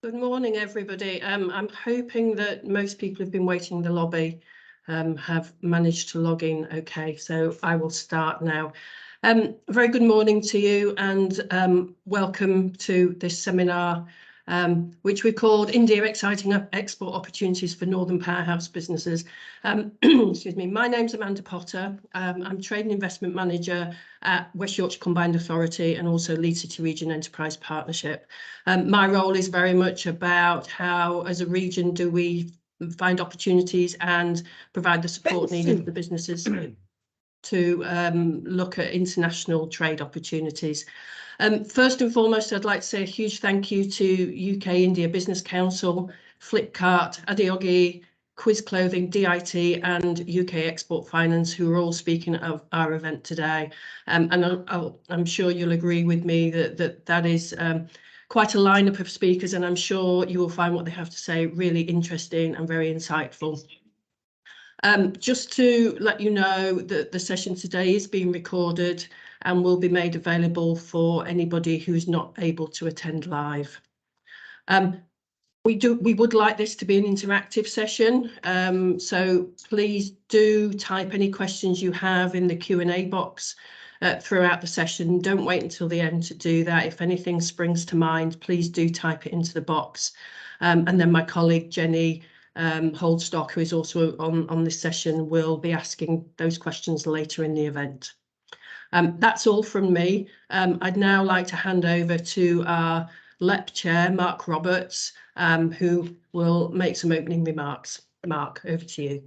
Good morning, everybody. I'm hoping that most people who've been waiting in the lobby have managed to log in okay, so I will start now. Very good morning to you and welcome to this seminar, which we called India Exciting Export Opportunities for Northern Powerhouse Businesses. Excuse me, my name's Amanda Potter. I'm Trade and Investment Manager at West Yorkshire Combined Authority and also Leeds City Region Enterprise Partnership. My role is very much about how, as a region, do we find opportunities and provide the support needed for the businesses to look at international trade opportunities. First and foremost, I'd like to say a huge thank you to UK India Business Council, Flipkart, Adiyogi, Quiz Clothing, DIT and UK Export Finance, who are all speaking at our event today. And I'm sure you'll agree with me that is quite a lineup of speakers, and I'm sure you will find what they have to say really interesting and very insightful. Just to let you know that the session today is being recorded and will be made available for anybody who's not able to attend live. We would like this to be an interactive session, so please do type any questions you have in the Q&A box throughout the session. Don't wait until the end to do that. If anything springs to mind, please do type it into the box. And then my colleague Jenny Holdstock, who is also on this session, will be asking those questions later in the event. That's all from me. I'd now like to hand over to our LEP Chair, Mark Roberts, who will make some opening remarks. Mark, over to you.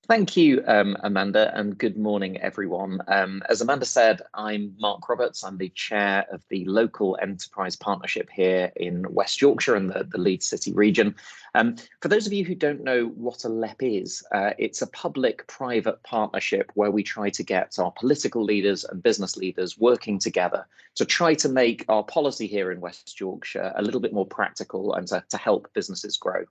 Thank you, Amanda, and good morning, everyone. As Amanda said, I'm Mark Roberts. I'm the chair of the local enterprise partnership here in West Yorkshire and the Leeds City region. For those of you who don't know what a LEP is, it's a public-private partnership where we try to get our political leaders and business leaders working together to try to make our policy here in West Yorkshire a little bit more practical and to help businesses grow.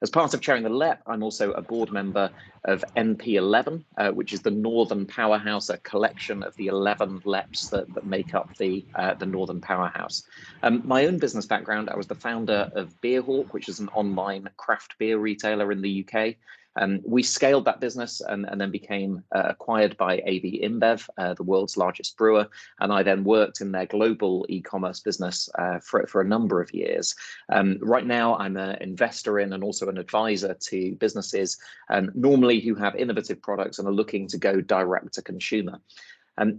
As part of chairing the LEP, I'm also a board member of NP11, which is the Northern Powerhouse, a collection of the 11 LEPs that make up the Northern Powerhouse. My own business background, I was the founder of Beerhawk, which is an online craft beer retailer in the UK. We scaled that business and then became acquired by AB InBev, the world's largest brewer. And I then worked in their global e-commerce business for a number of years. Right now, I'm an investor in and also an advisor to businesses, normally who have innovative products and are looking to go direct to consumer.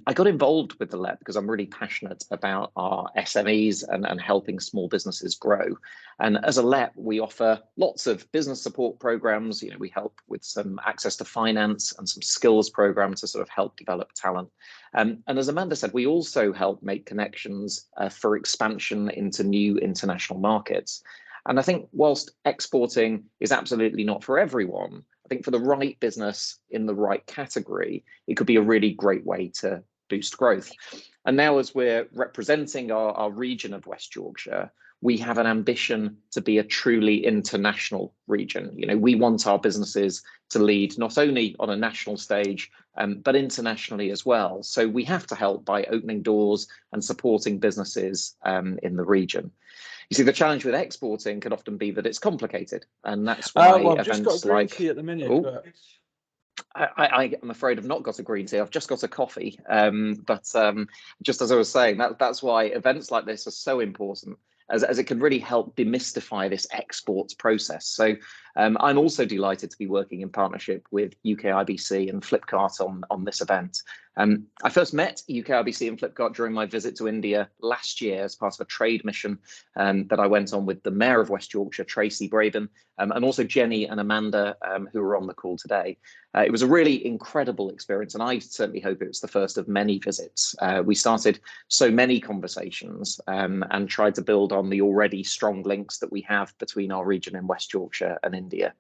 I got involved with the LEP because I'm really passionate about our SMEs and helping small businesses grow. And as a LEP, we offer lots of business support programs. We help with some access to finance and some skills programs to sort of help develop talent. And as Amanda said, we also help make connections for expansion into new international markets. And I think whilst exporting is absolutely not for everyone, I think for the right business in the right category, it could be a really great way to boost growth. And now, as we're representing our region of West Yorkshire, we have an ambition to be a truly international region. We want our businesses to lead not only on a national stage, but internationally as well. So we have to help by opening doors and supporting businesses in the region. You see, the challenge with exporting can often be that it's complicated, and that's why well, I've events just got a green like tea at the minute. Oh, but... I'm afraid I've not got a green tea. I've just got a coffee. But just as I was saying, that's why events like this are so important, as it can really help demystify this exports process. So I'm also delighted to be working in partnership with UK IBC and Flipkart on this event. I first met UK IBC and Flipkart during my visit to India last year as part of a trade mission that I went on with the Mayor of West Yorkshire, Tracy Braben, and also Jenny and Amanda, who are on the call today. It was a really incredible experience, and I certainly hope it was the first of many visits. We started so many conversations and tried to build on the already strong links that we have between our region in West Yorkshire and India.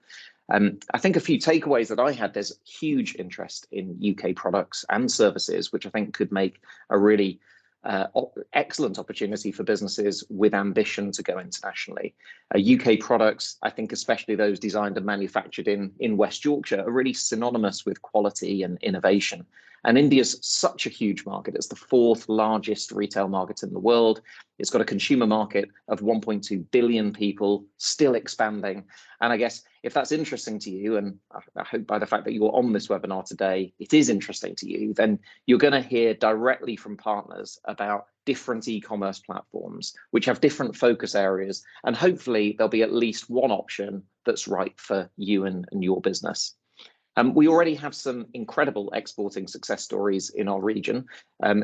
I think a few takeaways that I had: there's huge interest in UK products and services, which I think could make a really excellent opportunity for businesses with ambition to go internationally. UK products, I think especially those designed and manufactured in West Yorkshire, are really synonymous with quality and innovation. And India's such a huge market. It's the fourth largest retail market in the world. It's got a consumer market of 1.2 billion people, still expanding. And I guess if that's interesting to you, and I hope by the fact that you're on this webinar today, it is interesting to you, then you're going to hear directly from partners about different e-commerce platforms, which have different focus areas. And hopefully there'll be at least one option that's right for you and your business. We already have some incredible exporting success stories in our region.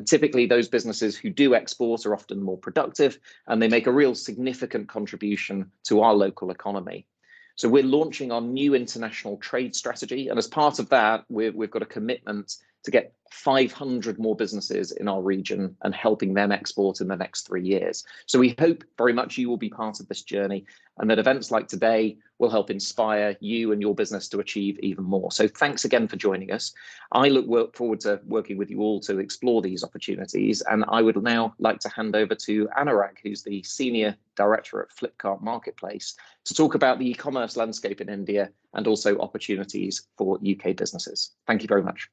Typically, those businesses who do export are often more productive, and they make a real significant contribution to our local economy. So we're launching our new international trade strategy, and as part of that, we've got a commitment to get 500 more businesses in our region and helping them export in the next 3 years. So we hope very much you will be part of this journey, and that events like today will help inspire you and your business to achieve even more. So thanks again for joining us. I look forward to working with you all to explore these opportunities, and I would now like to hand over to Anurag, who's the Senior Director at Flipkart Marketplace, to talk about the e-commerce landscape in India and also opportunities for UK businesses. Thank you very much.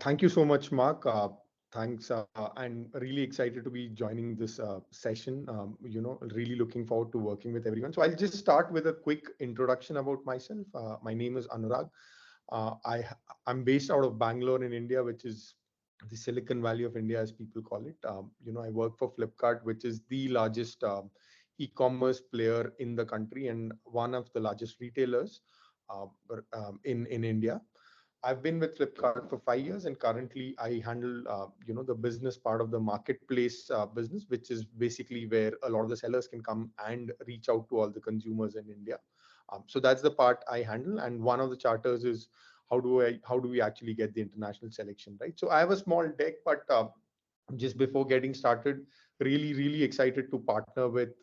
Thank you so much, Mark. Thanks. I'm really excited to be joining this session. Really looking forward to working with everyone. So I'll just start with a quick introduction about myself. My name is Anurag. I'm based out of Bangalore in India, which is the Silicon Valley of India, as people call it. I work for Flipkart, which is the largest e-commerce player in the country and one of the largest retailers in India. I've been with Flipkart for 5 years, and currently I handle, the business part of the marketplace business, which is basically where a lot of the sellers can come and reach out to all the consumers in India. So that's the part I handle, and one of the charters is how do we actually get the international selection, right? So I have a small deck, but just before getting started, really excited to partner with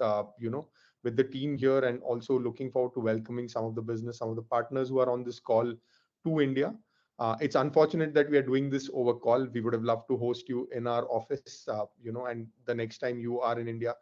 with the team here, and also looking forward to welcoming some of the partners who are on this call to India. It's unfortunate that we are doing this over call. We would have loved to host you in our office, and the next time you are in India,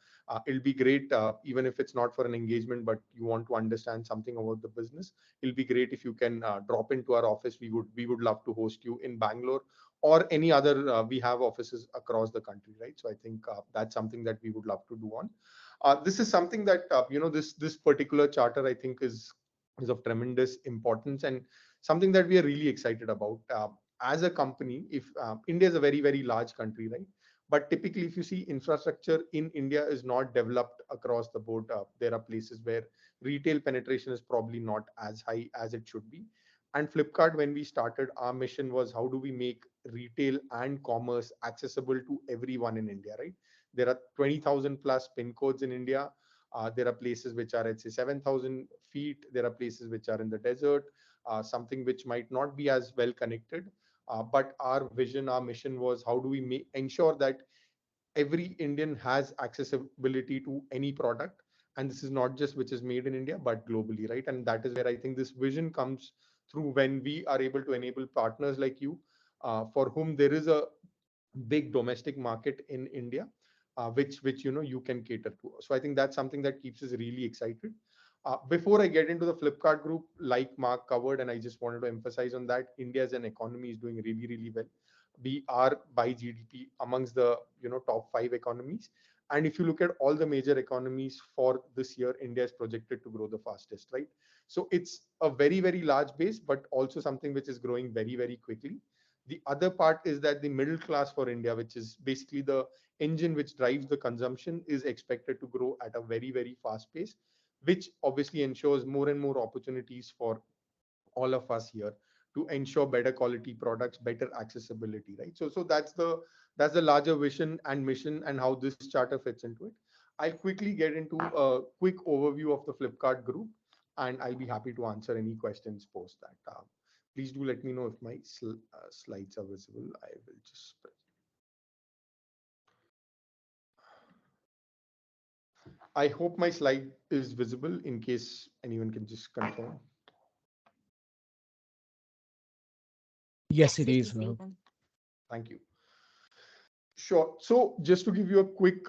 it'll be great, even if it's not for an engagement, but you want to understand something about the business. It'll be great if you can drop into our office. We would love to host you in Bangalore or any other. We have offices across the country, right? So I think that's something that we would love to do on. This is something that this particular charter, I think, is of tremendous importance and something that we are really excited about. As a company, if India is a very large country, right? But typically, if you see, infrastructure in India is not developed across the board. There are places where retail penetration is probably not as high as it should be. And Flipkart, when we started, our mission was, how do we make retail and commerce accessible to everyone in India, right? There are 20,000 plus pin codes in India. There are places which are at, say, 7,000 feet. There are places which are in the desert, something which might not be as well connected. But our vision, our mission was, how do we ensure that every Indian has accessibility to any product? And this is not just which is made in India, but globally, right? And that is where I think this vision comes through, when we are able to enable partners like you, for whom there is a big domestic market in India, which you can cater to. So I think that's something that keeps us really excited. Before I get into the Flipkart group, like Mark covered, and I just wanted to emphasize on that, India as an economy is doing really well. We are, by GDP, amongst the top 5 economies. And if you look at all the major economies for this year, India is projected to grow the fastest, right? So it's a very large base, but also something which is growing very quickly. The other part is that the middle class for India, which is basically the engine which drives the consumption, is expected to grow at a very fast pace, which obviously ensures more and more opportunities for all of us here to ensure better quality products, better accessibility, right? So that's the larger vision and mission, and how this charter fits into it. I'll quickly get into a quick overview of the Flipkart group, and I'll be happy to answer any questions post that. Please do let me know if my slides are visible. I will just press. I hope my slide is visible, in case anyone can just confirm. Yes, it is. Thank you. Sure. So just to give you a quick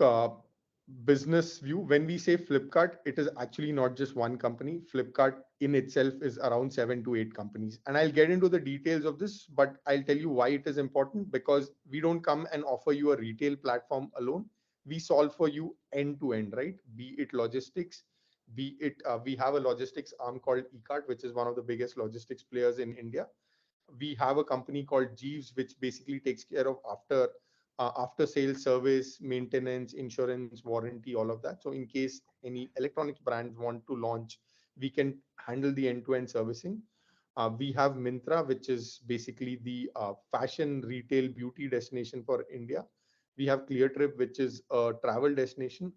business view, when we say Flipkart, it is actually not just one company. Flipkart in itself is around 7 to 8 companies. And I'll get into the details of this, but I'll tell you why it is important, because we don't come and offer you a retail platform alone. We solve for you end to end, right? Be it logistics, be it, we have a logistics arm called eCart, which is one of the biggest logistics players in India. We have a company called Jeeves, which basically takes care of after sales service, maintenance, insurance, warranty, all of that. So in case any electronics brands want to launch, we can handle the end-to-end servicing. We have Mintra, which is basically the fashion retail beauty destination for India. We have ClearTrip, which is a travel destination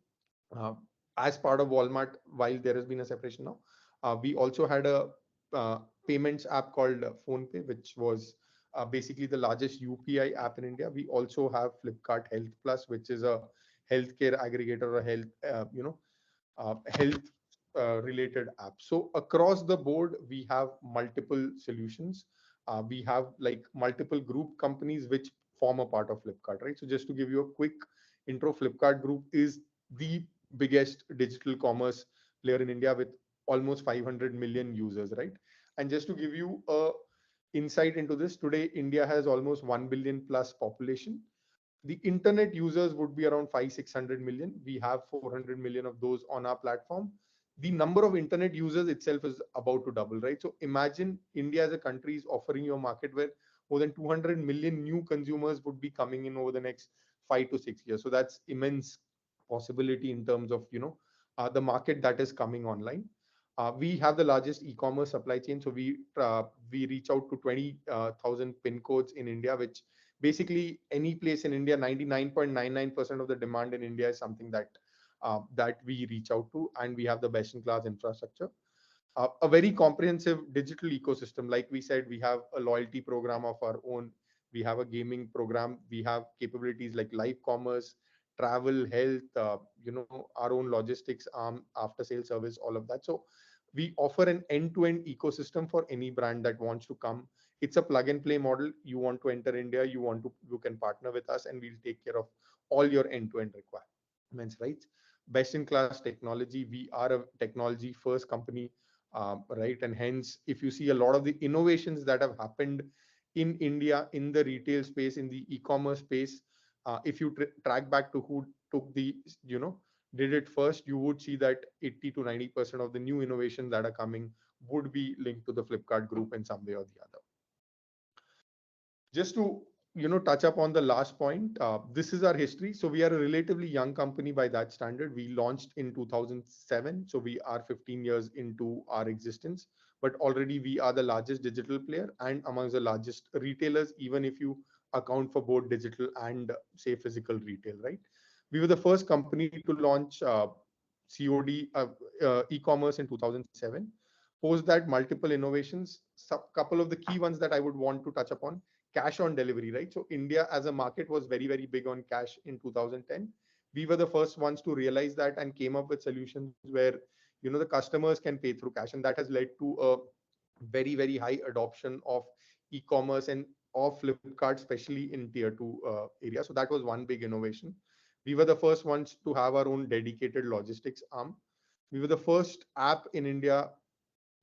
uh, as part of Walmart, while there has been a separation now. We also had a uh, payments app called PhonePe, which was basically the largest UPI app in India. We also have Flipkart Health Plus, which is a healthcare aggregator or health related app. So across the board, we have multiple solutions. We have like multiple group companies which form a part of Flipkart, right? So just to give you a quick intro, Flipkart Group is the biggest digital commerce player in India with almost 500 million users, right? And just to give you a insight into this, today India has almost 1 billion plus population. The internet users would be around 500-600 million. We have 400 million of those on our platform. The number of internet users itself is about to double, right? So imagine India as a country is offering you a market where more than 200 million new consumers would be coming in over the next 5 to 6 years. So that's immense possibility in terms of the market that is coming online. We have the largest e-commerce supply chain, so we reach out to 20,000 pin codes in India, which basically any place in India, 99.99% of the demand in India is something that we reach out to, and we have the best in class infrastructure. A very comprehensive digital ecosystem. Like we said, we have a loyalty program of our own. We have a gaming program. We have capabilities like live commerce, travel, health, our own logistics arm, after sales service, all of that. So we offer an end-to-end ecosystem for any brand that wants to come. It's a plug and play model. You want to enter India, you can partner with us, and we'll take care of all your end-to-end requirements, right? Best in class technology. We are a technology first company, right? And hence, if you see a lot of the innovations that have happened in India, in the retail space, in the e-commerce space, if you track back to who took did it first, you would see that 80 to 90% of the new innovations that are coming would be linked to the Flipkart group in some way or the other. Just to touch up on the last point, this is our history. So we are a relatively young company by that standard. We launched in 2007, so we are 15 years into our existence, but already we are the largest digital player and amongst the largest retailers, even if you account for both digital and say physical retail, right? We were the first company to launch COD e-commerce in 2007. Post that, multiple innovations. Couple of the key ones that I would want to touch upon: cash on delivery, right? So India as a market was very, very big on cash in 2010. We were the first ones to realize that and came up with solutions where the customers can pay through cash, and that has led to a very, very high adoption of e-commerce and of Flipkart, especially in tier 2 areas. So that was one big innovation. We were the first ones to have our own dedicated logistics arm. We were the first app in India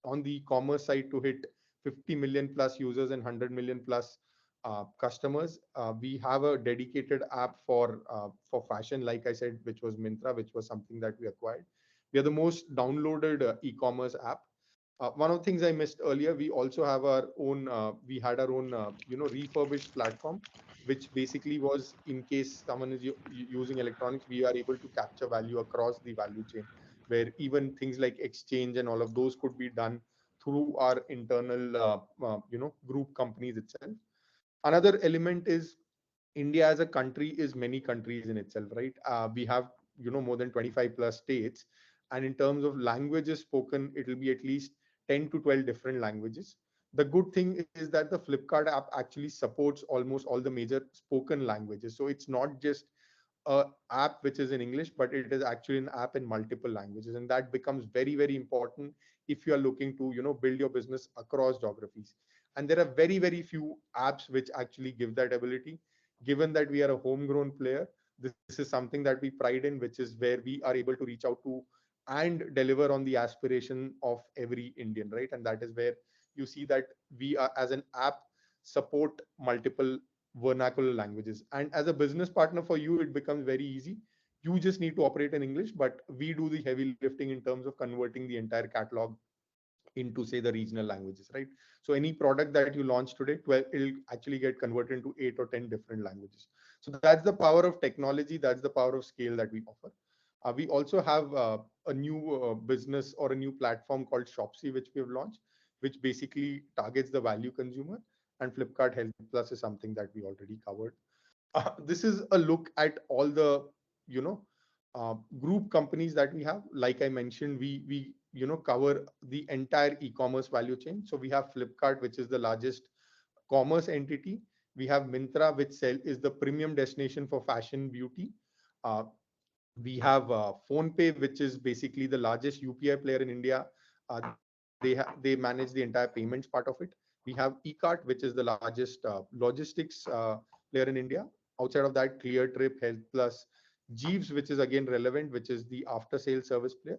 on the commerce side to hit 50 million plus users and 100 million plus customers. We have a dedicated app for fashion, like I said, which was Mintra, which was something that we acquired. We are the most downloaded e-commerce app. One of the things I missed earlier, we also have our own, we had our own, refurbished platform, which basically was in case someone is using electronics, we are able to capture value across the value chain, where even things like exchange and all of those could be done through our internal, group companies itself. Another element is India as a country is many countries in itself, right? We have, more than 25 plus states. And in terms of languages spoken, it will be at least 10 to 12 different languages. The good thing is that the Flipkart app actually supports almost all the major spoken languages. So it's not just a app which is in English, but it is actually an app in multiple languages. And that becomes very, very important if you are looking to, build your business across geographies. And there are very, very few apps which actually give that ability. Given that we are a homegrown player, This is something that we pride in, which is where we are able to reach out to and deliver on the aspiration of every Indian, right? And that is where you see that we are, as an app, support multiple vernacular languages. And as a business partner for you, it becomes very easy. You just need to operate in English, but we do the heavy lifting in terms of converting the entire catalog into, say, the regional languages, right? So any product that you launch today, 12, it'll actually get converted into 8 or 10 different languages. So that's the power of technology. That's the power of scale that we offer. We also have a new business or a new platform called Shopsy, which we have launched, which basically targets the value consumer. And Flipkart Health Plus is something that we already covered. This is a look at all the, you know, group companies that we have. Like I mentioned, we cover the entire e-commerce value chain. So we have Flipkart, which is the largest commerce entity. We have Myntra, which is the premium destination for fashion beauty. Uh, we have PhonePe, which is basically the largest UPI player in India. They manage the entire payments part of it. We have eCart, which is the largest logistics player in India. Outside of that, ClearTrip, Health Plus, Jeeves, which is again relevant, which is the after sales service player,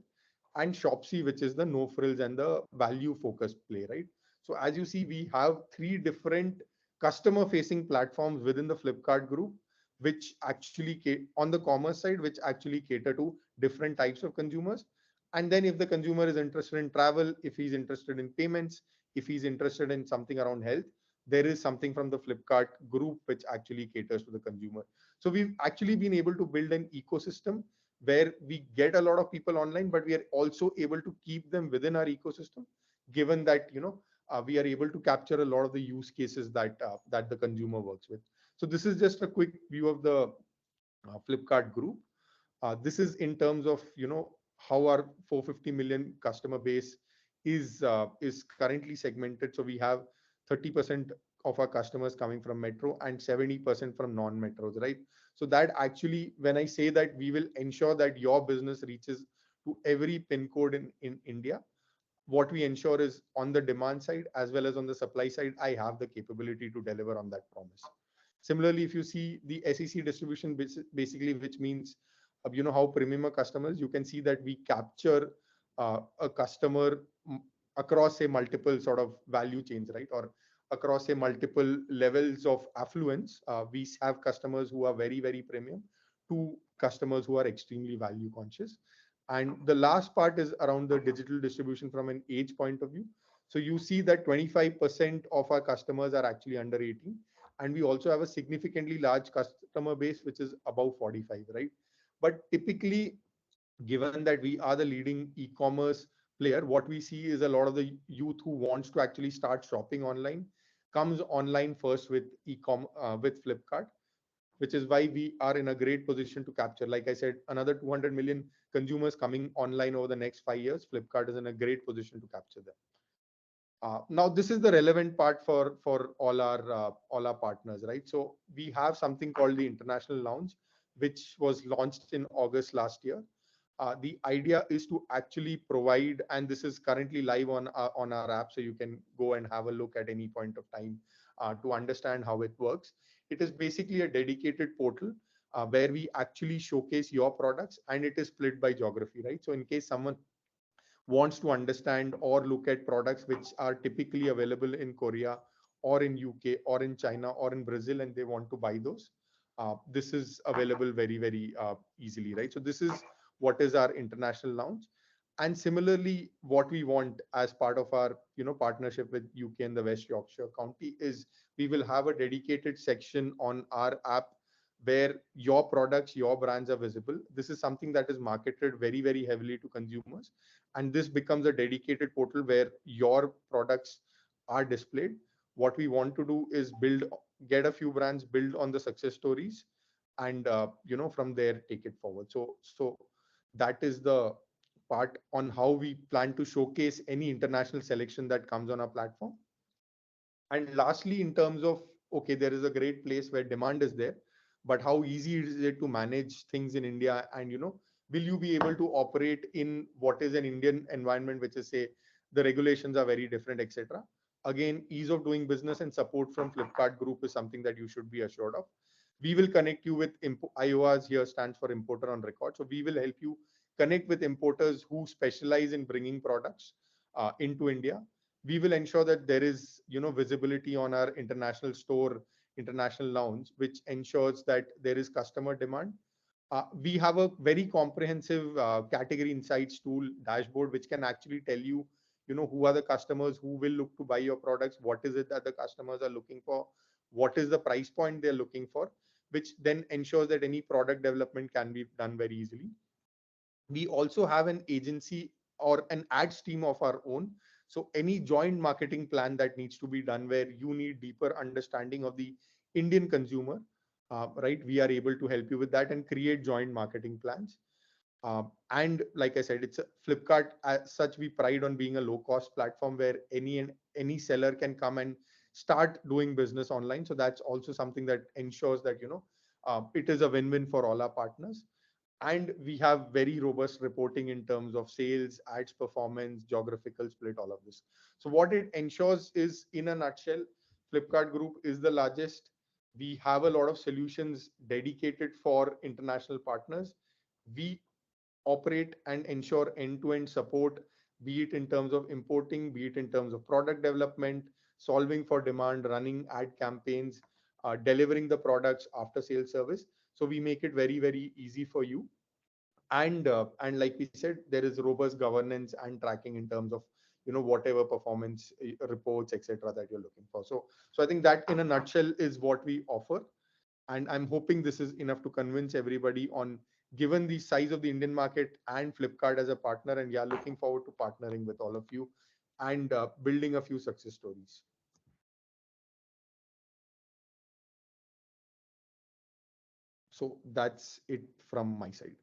and Shopsy, which is the no frills and the value focused play, right? So as you see, we have three different customer facing platforms within the Flipkart group, which actually on the commerce side, which actually cater to different types of consumers. And then if the consumer is interested in travel, if he's interested in payments, if he's interested in something around health, there is something from the Flipkart group which actually caters to the consumer. So we've actually been able to build an ecosystem where we get a lot of people online, but we are also able to keep them within our ecosystem, given that we are able to capture a lot of the use cases that that the consumer works with. So this is just a quick view of the Flipkart group. This is in terms of how our 450 million customer base is currently segmented. So we have 30% of our customers coming from metro and 70% from non-metros, right? So that actually, when I say that we will ensure that your business reaches to every pin code in India, what we ensure is on the demand side as well as on the supply side, I have the capability to deliver on that promise. Similarly, if you see the SEC distribution, basically, which means, how premium customers, you can see that we capture a customer across a multiple sort of value chains, right? Or across a multiple levels of affluence. We have customers who are very, very premium to customers who are extremely value conscious. And the last part is around the digital distribution from an age point of view. So you see that 25% of our customers are actually under 18. And we also have a significantly large customer base, which is above 45, right? But typically, given that we are the leading e-commerce player, what we see is a lot of the youth who wants to actually start shopping online comes online first with with Flipkart, which is why we are in a great position to capture, like I said, another 200 million consumers coming online over the next 5 years. Flipkart is in a great position to capture them. Now, this is the relevant part for all our partners, right? So we have something called the International Lounge, which was launched in August last year. The idea is to actually provide, and this is currently live on our app, so you can go and have a look at any point of time to understand how it works. It is basically a dedicated portal where we actually showcase your products, and it is split by geography, right? So in case someone wants to understand or look at products which are typically available in Korea or in UK or in China or in Brazil, and they want to buy those, this is available very, very easily, right? So this is what is our international lounge. And similarly, what we want as part of our partnership with UK and the West Yorkshire County is we will have a dedicated section on our app where your products, your brands are visible. This is something that is marketed very, very heavily to consumers. And this becomes a dedicated portal where your products are displayed. What we want to do is get a few brands, build on the success stories, and from there take it forward. So that is the part on how we plan to showcase any international selection that comes on our platform. And lastly, in terms of, okay, there is a great place where demand is there, but how easy is it to manage things in India? And, will you be able to operate in what is an Indian environment, which is, say, the regulations are very different, etc. Again, ease of doing business and support from Flipkart Group is something that you should be assured of. We will connect you with IORs. Here stands for importer on record. So we will help you connect with importers who specialize in bringing products into India. We will ensure that there is, visibility on our international store, international lounge, which ensures that there is customer demand. We have a very comprehensive category insights tool dashboard, which can actually tell you, who are the customers who will look to buy your products, what is it that the customers are looking for, what is the price point they're looking for, which then ensures that any product development can be done very easily. We also have an agency or an ads team of our own. So any joint marketing plan that needs to be done where you need deeper understanding of the Indian consumer, right? We are able to help you with that and create joint marketing plans. And like I said, it's a Flipkart as such. We pride on being a low cost platform where any seller can come and start doing business online. So that's also something that ensures that, it is a win-win for all our partners. And we have very robust reporting in terms of sales, ads performance, geographical split, all of this. So what it ensures is, in a nutshell, Flipkart Group is the largest. We have a lot of solutions dedicated for international partners. We operate and ensure end-to-end support, be it in terms of importing, be it in terms of product development, solving for demand, running ad campaigns, delivering the products after sales service. So we make it very, very easy for you. And like we said, there is robust governance and tracking in terms of, whatever performance reports, etc., that you're looking for. So I think that in a nutshell is what we offer. And I'm hoping this is enough to convince everybody on, given the size of the Indian market and Flipkart as a partner. And yeah, looking forward to partnering with all of you and building a few success stories. So that's it from my side.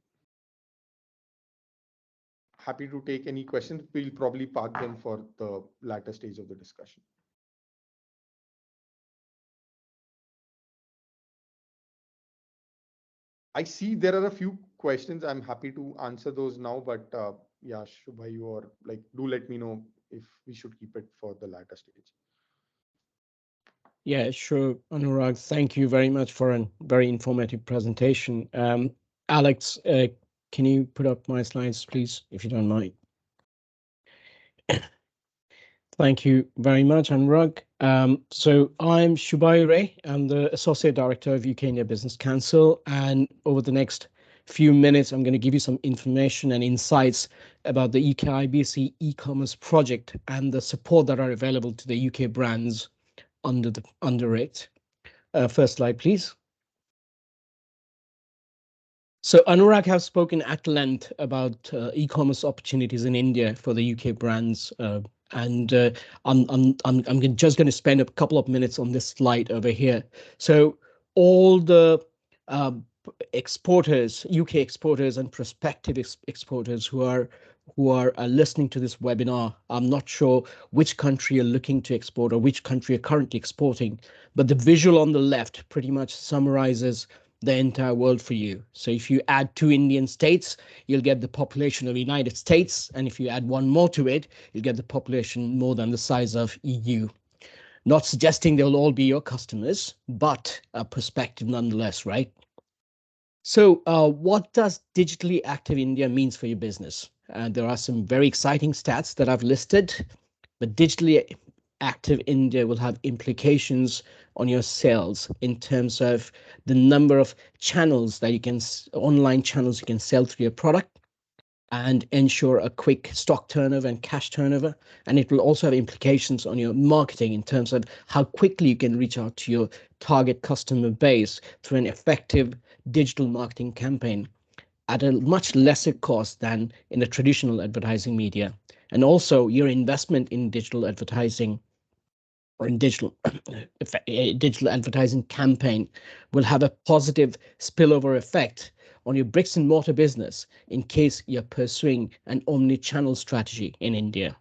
Happy to take any questions. We'll probably park them for the latter stage of the discussion. I see there are a few questions. I'm happy to answer those now, but yeah, Shubha, you or do let me know if we should keep it for the latter stage. Yeah, sure, Anurag. Thank you very much for a very informative presentation. Alex, can you put up my slides, please, if you don't mind? Thank you very much, Anurag. So I'm Shubhai Ray. I'm the Associate Director of UK India Business Council. And over the next few minutes, I'm going to give you some information and insights about the UK IBC e-commerce project and the support that are available to the UK brands under it. First slide, please. So Anurag has spoken at length about e-commerce opportunities in India for the UK brands. I'm just going to spend a couple of minutes on this slide over here. So all the exporters, UK exporters and prospective exporters who are listening to this webinar, I'm not sure which country you're looking to export or which country you're currently exporting, but the visual on the left pretty much summarizes the entire world for you. So if you add 2 Indian states, you'll get the population of the United States. And if you add 1 more to it, you'll get the population more than the size of EU. Not suggesting they'll all be your customers, but a perspective nonetheless, right? So what does digitally active India means for your business? There are some very exciting stats that I've listed, but digitally active India will have implications on your sales in terms of the number of channels that you can, online channels you can sell through your product, and ensure a quick stock turnover and cash turnover. And it will also have implications on your marketing in terms of how quickly you can reach out to your target customer base through an effective digital marketing campaign at a much lesser cost than in the traditional advertising media. And also your investment in digital advertising or in digital advertising campaign will have a positive spillover effect on your bricks and mortar business in case you're pursuing an omni-channel strategy in India.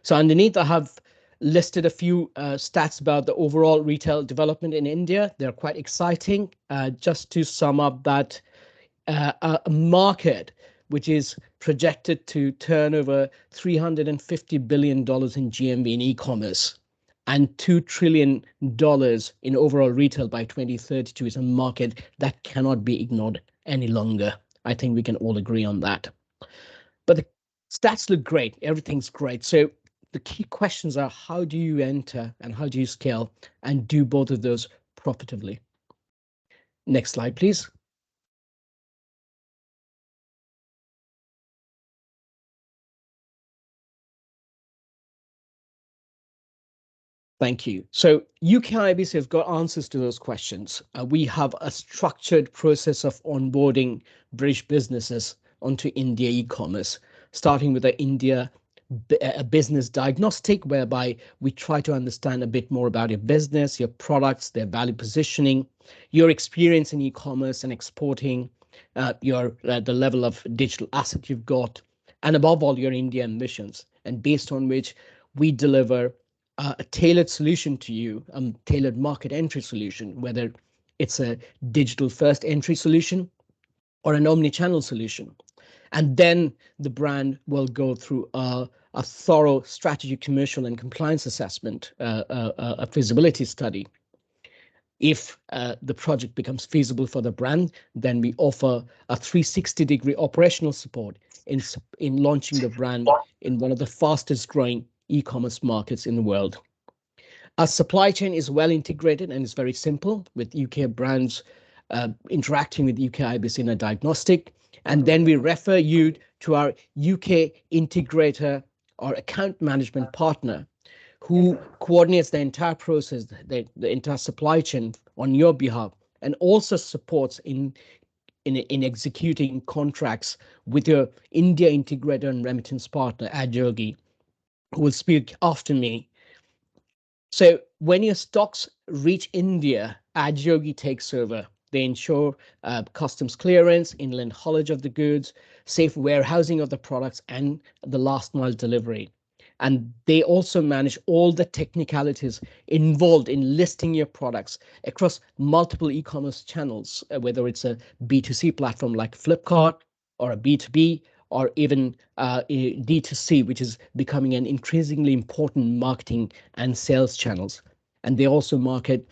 So underneath, I have listed a few stats about the overall retail development in India. They're quite exciting. Just to sum up that, a market which is projected to turn over $350 billion in GMV in e-commerce and $2 trillion in overall retail by 2032 is a market that cannot be ignored any longer. I think we can all agree on that. But the stats look great. Everything's great. So the key questions are, how do you enter and how do you scale and do both of those profitably? Next slide, please. Thank you. So UK IBC has got answers to those questions. We have a structured process of onboarding British businesses onto India e-commerce, starting with the India business diagnostic, whereby we try to understand a bit more about your business, your products, their value positioning, your experience in e-commerce and exporting, the level of digital asset you've got, and above all, your India ambitions, and based on which we deliver a tailored solution to you, a tailored market entry solution, whether it's a digital first entry solution or an omni-channel solution. And then the brand will go through a thorough strategy, commercial and compliance assessment, a feasibility study. If the project becomes feasible for the brand, then we offer a 360-degree operational support in launching the brand in one of the fastest growing e-commerce markets in the world. Our supply chain is well integrated and it's very simple, with UK brands interacting with UK IBC in a diagnostic. And then we refer you to our UK integrator or account management partner who coordinates the entire process, the entire supply chain on your behalf, and also supports in executing contracts with your India integrator and remittance partner, Adyogi, who will speak after me. So when your stocks reach India, Adyogi takes over. They ensure customs clearance, inland haulage of the goods, safe warehousing of the products, and the last mile delivery. And they also manage all the technicalities involved in listing your products across multiple e-commerce channels, whether it's a B2C platform like Flipkart or a B2B, or even D2C, which is becoming an increasingly important marketing and sales channels. And they also market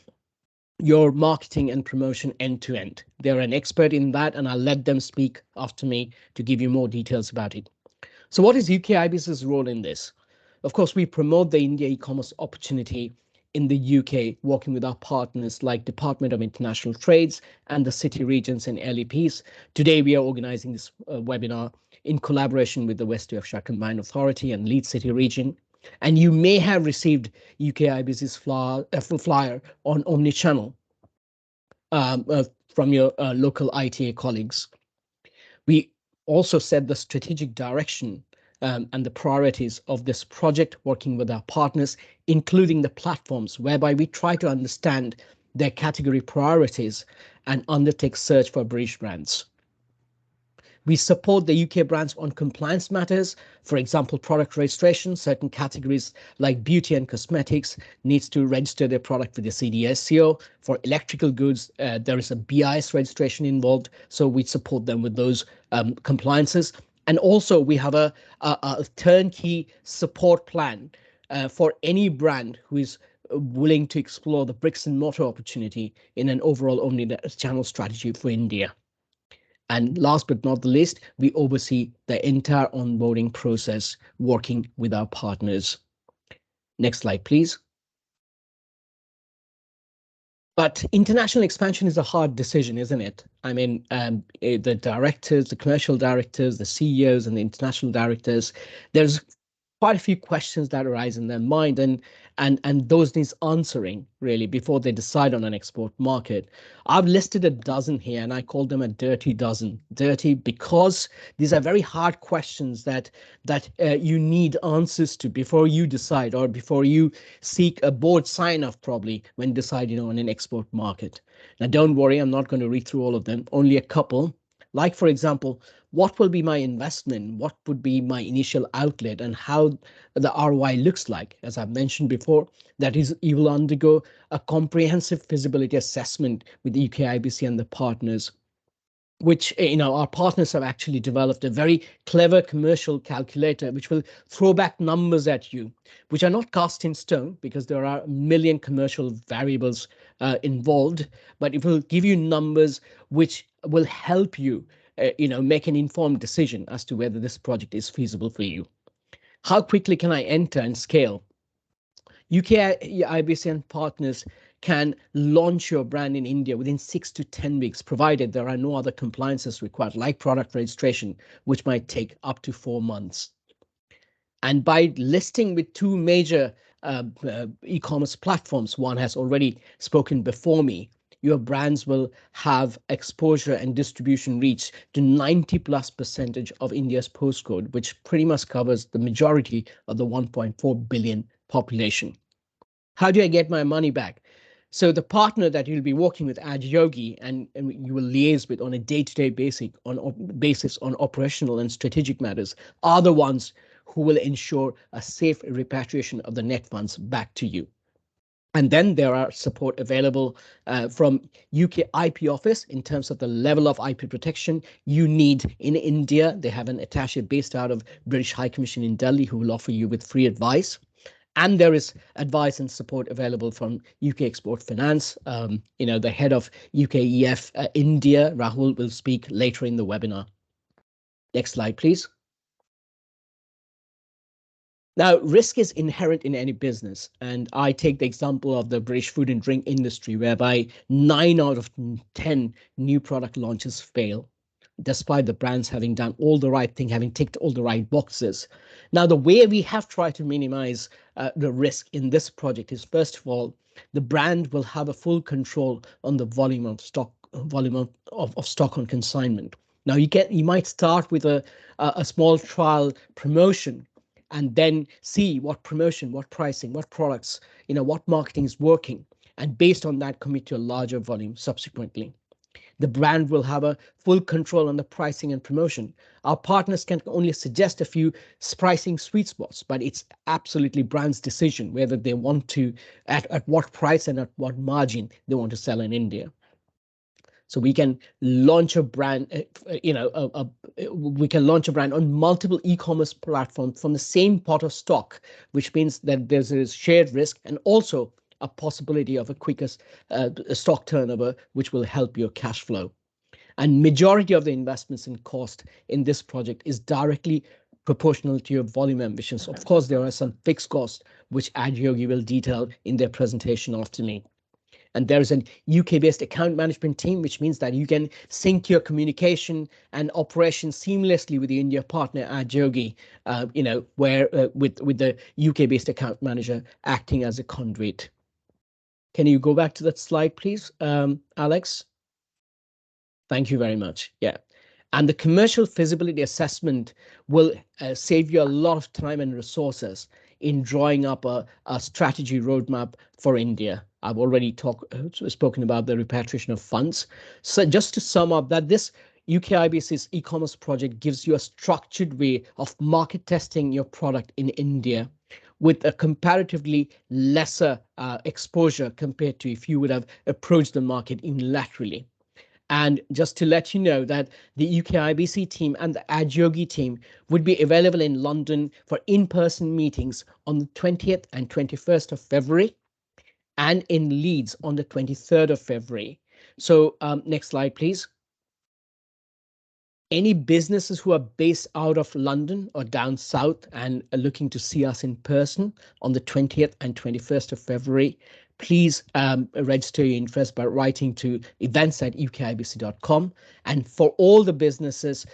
your marketing and promotion end to end. They're an expert in that, and I'll let them speak after me to give you more details about it. So what is UK IBC's role in this? Of course, we promote the India e-commerce opportunity in the UK, working with our partners like Department of International Trades and the city regions and LEPs. Today, we are organizing this webinar in collaboration with the West Yorkshire Combined Authority and Leeds City region. And you may have received UK IBC's flyer on Omnichannel from your local ITA colleagues. We also set the strategic direction and the priorities of this project, working with our partners, including the platforms, whereby we try to understand their category priorities and undertake search for British brands. We support the UK brands on compliance matters. For example, product registration. Certain categories like beauty and cosmetics needs to register their product with the CDSCO. For electrical goods, there is a BIS registration involved, so we support them with those compliances. And also we have a turnkey support plan for any brand who is willing to explore the bricks and mortar opportunity in an overall omni-channel strategy for India. And last but not the least, we oversee the entire onboarding process, working with our partners. Next slide, please. But international expansion is a hard decision, isn't it? I mean, the directors, the commercial directors, the CEOs and the international directors, there's quite a few questions that arise in their mind, and those needs answering really before they decide on an export market. I've listed a dozen here, and I call them a dirty dozen. Dirty because these are very hard questions that you need answers to before you decide, or before you seek a board sign-off probably when deciding on an export market. Now, don't worry, I'm not going to read through all of them, only a couple. Like, for example, what will be my investment? What would be my initial outlet, and how the ROI looks like? As I've mentioned before, that is, you will undergo a comprehensive feasibility assessment with UK IBC and the partners. which, our partners have actually developed a very clever commercial calculator, which will throw back numbers at you, which are not cast in stone because there are a million commercial variables involved, but it will give you numbers which will help you, make an informed decision as to whether this project is feasible for you. How quickly can I enter and scale? UK IBC and partners can launch your brand in India within 6 to 10 weeks, provided there are no other compliances required, like product registration, which might take up to 4 months. And by listing with 2 major e-commerce platforms, one has already spoken before me, your brands will have exposure and distribution reach to 90+% of India's postcode, which pretty much covers the majority of the 1.4 billion population. How do I get my money back? So the partner that you'll be working with, Adiyogi, and you will liaise with on a day-to-day basis on operational and strategic matters, are the ones who will ensure a safe repatriation of the net funds back to you. And then there are support available from UK IP office in terms of the level of IP protection you need in India. They have an attaché based out of British High Commission in Delhi who will offer you with free advice. And there is advice and support available from UK Export Finance. The head of UKEF India, Rahul, will speak later in the webinar. Next slide, please. Now, risk is inherent in any business, and I take the example of the British food and drink industry, whereby 9 out of 10 new product launches fail, despite the brands having done all the right thing, having ticked all the right boxes. Now, the way we have tried to minimize the risk in this project is, first of all, the brand will have a full control on the volume of stock on consignment. Now, you might start with a small trial promotion, and then see what promotion, what pricing, what products, what marketing is working, and based on that, commit to a larger volume subsequently. The brand will have a full control on the pricing and promotion. Our partners can only suggest a few pricing sweet spots, but it's absolutely brand's decision whether they want to, at what price and at what margin they want to sell in India. So we can launch a brand, we can launch a brand on multiple e-commerce platforms from the same pot of stock, which means that there's a shared risk and also a possibility of a quicker stock turnover, which will help your cash flow. And majority of the investments in cost in this project is directly proportional to your volume ambitions. Of course, there are some fixed costs, which Adiyogi will detail in their presentation after me. And there's an UK-based account management team, which means that you can sync your communication and operation seamlessly with the India partner Adiyogi, with the UK-based account manager acting as a conduit. Can you go back to that slide, please, Alex? Thank you very much. Yeah. And the commercial feasibility assessment will save you a lot of time and resources in drawing up a strategy roadmap for India. I've already spoken about the repatriation of funds. So just to sum up, that this UK IBC's e-commerce project gives you a structured way of market testing your product in India with a comparatively lesser exposure compared to if you would have approached the market unilaterally. And just to let you know that the UK IBC team and the Adiyogi team would be available in London for in-person meetings on the 20th and 21st of February and in Leeds on the 23rd of February. So next slide, please. Any businesses who are based out of London or down south and are looking to see us in person on the 20th and 21st of February, please register your interest by writing to events@ukibc.com. And for all the businesses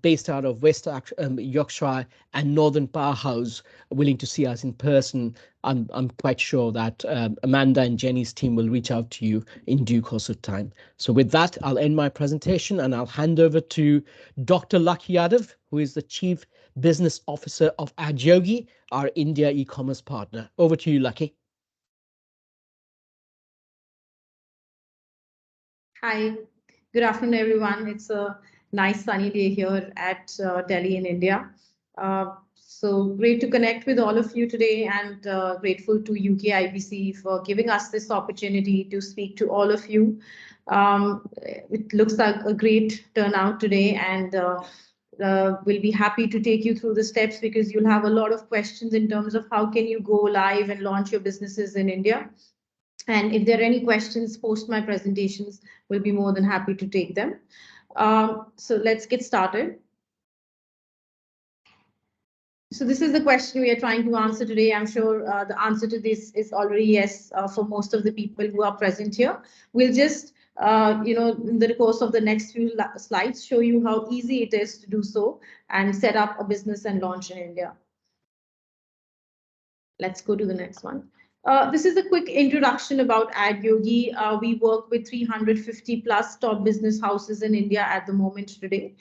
based out of West Yorkshire and Northern Powerhouse willing to see us in person, I'm quite sure that Amanda and Jenny's team will reach out to you in due course of time. So with that, I'll end my presentation and I'll hand over to Dr. Lucky Yadav, who is the Chief Business Officer of Adiyogi, our India e-commerce partner. Over to you, Lucky. Hi, good afternoon, everyone. It's a nice sunny day here at Delhi in India. So great to connect with all of you today, and grateful to UK IBC for giving us this opportunity to speak to all of you. It looks like a great turnout today, and we'll be happy to take you through the steps because you'll have a lot of questions in terms of how can you go live and launch your businesses in India. And if there are any questions post my presentations, we'll be more than happy to take them. So let's get started. So this is the question we are trying to answer today. I'm sure the answer to this is already yes for most of the people who are present here. We'll just, in the course of the next few slides, show you how easy it is to do so and set up a business and launch in India. Let's go to the next one. This is a quick introduction about AdYogi. We work with 350 plus top business houses in India at the moment today.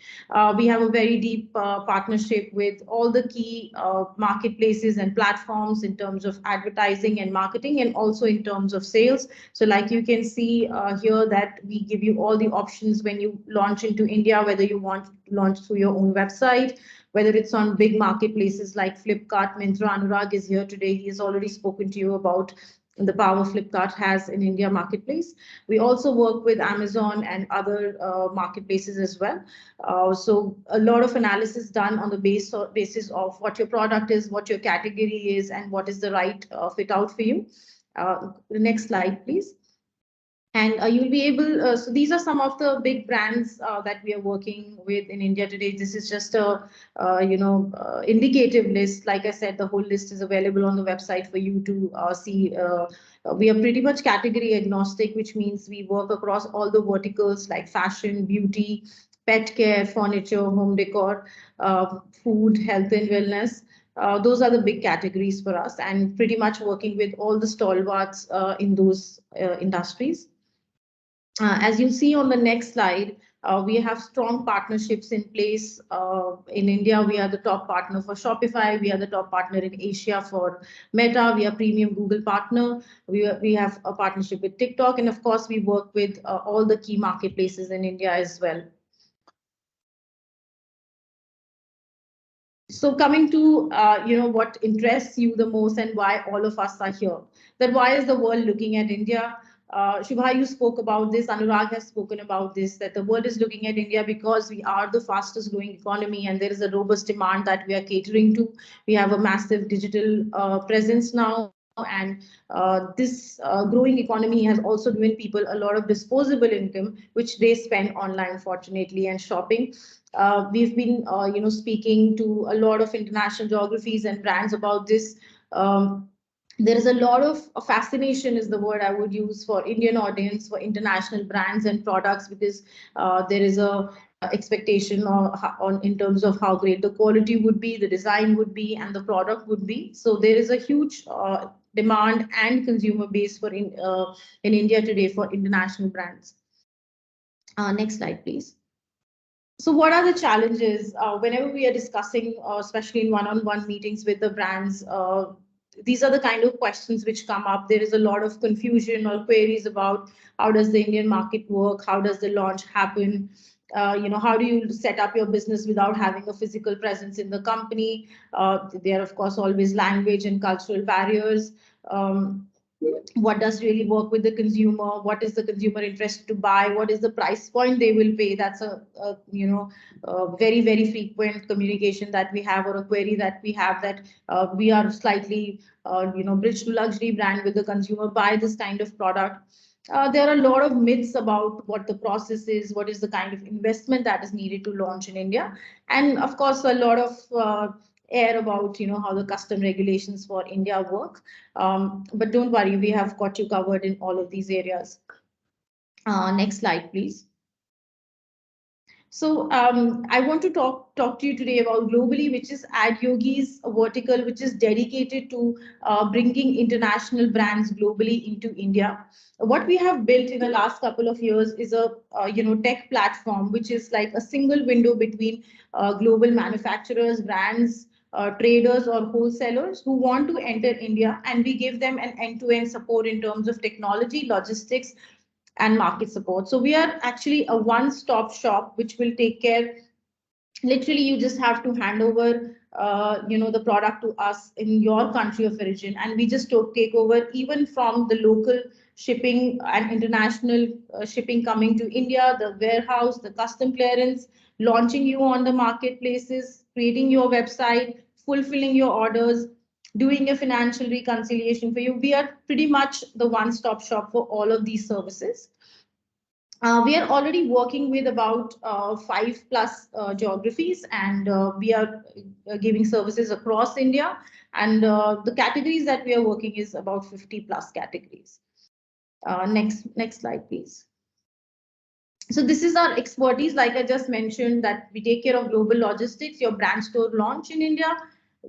We have a very deep partnership with all the key marketplaces and platforms in terms of advertising and marketing, and also in terms of sales. So like you can see here that we give you all the options when you launch into India, whether you want to launch through your own website, whether it's on big marketplaces like Flipkart, Myntra. Anurag is here today. He has already spoken to you about the power Flipkart has in India marketplace. We also work with Amazon and other marketplaces as well. So a lot of analysis done on the basis of what your product is, what your category is, and what is the right fit out for you. The next slide, please. And you'll be able, so these are some of the big brands that we are working with in India today. This is just a, indicative list. Like I said, the whole list is available on the website for you to see. We are pretty much category agnostic, which means we work across all the verticals like fashion, beauty, pet care, furniture, home decor, food, health and wellness. Those are the big categories for us, and pretty much working with all the stalwarts in those industries. As you see on the next slide, we have strong partnerships in place. In India, we are the top partner for Shopify. We are the top partner in Asia for Meta. We are premium Google partner. We have a partnership with TikTok. And of course, we work with all the key marketplaces in India as well. So coming to, what interests you the most and why all of us are here. That why is the world looking at India? Shubha, you spoke about this. Anurag has spoken about this, that the world is looking at India because we are the fastest growing economy and there is a robust demand that we are catering to. We have a massive digital presence now. And this growing economy has also given people a lot of disposable income, which they spend online, fortunately, and shopping. We've been, speaking to a lot of international geographies and brands about this. There is a lot of fascination is the word I would use for Indian audience, for international brands and products, because there is a expectation on in terms of how great the quality would be, the design would be, and the product would be. So there is a huge demand and consumer base for in India today for international brands. Next slide, please. So what are the challenges whenever we are discussing, especially in one-on-one meetings with the brands? These are the kind of questions which come up. There is a lot of confusion or queries about how does the Indian market work? How does the launch happen? How do you set up your business without having a physical presence in the company? There are, of course, always language and cultural barriers. What does really work with the consumer? What is the consumer interested to buy? What is the price point they will pay? That's a very, very frequent communication that we have, or a query that we have, that we are slightly, bridge to luxury brand. Will the consumer buy this kind of product? There are a lot of myths about what the process is, what is the kind of investment that is needed to launch in India. And of course, a lot of air about how the custom regulations for India work, but don't worry, we have got you covered in all of these areas. Next slide, please. So I want to talk to you today about Globally, which is AdYogi's vertical, which is dedicated to bringing international brands globally into India. What we have built in the last couple of years is a tech platform, which is like a single window between global manufacturers, brands, traders or wholesalers who want to enter India, and we give them an end-to-end support in terms of technology, logistics, and market support. So we are actually a one-stop shop which will take care literally you just have to hand over the product to us in your country of origin, and we just take over even from the local shipping and international shipping coming to India, the warehouse, the custom clearance, launching you on the marketplaces, creating your website, fulfilling your orders, doing a financial reconciliation for you. We are pretty much the one-stop shop for all of these services. We are already working with about 5+ geographies, and we are giving services across India. And the categories that we are working is about 50+ categories. Next slide, please. So this is our expertise. Like I just mentioned, that we take care of global logistics, your brand store launch in India,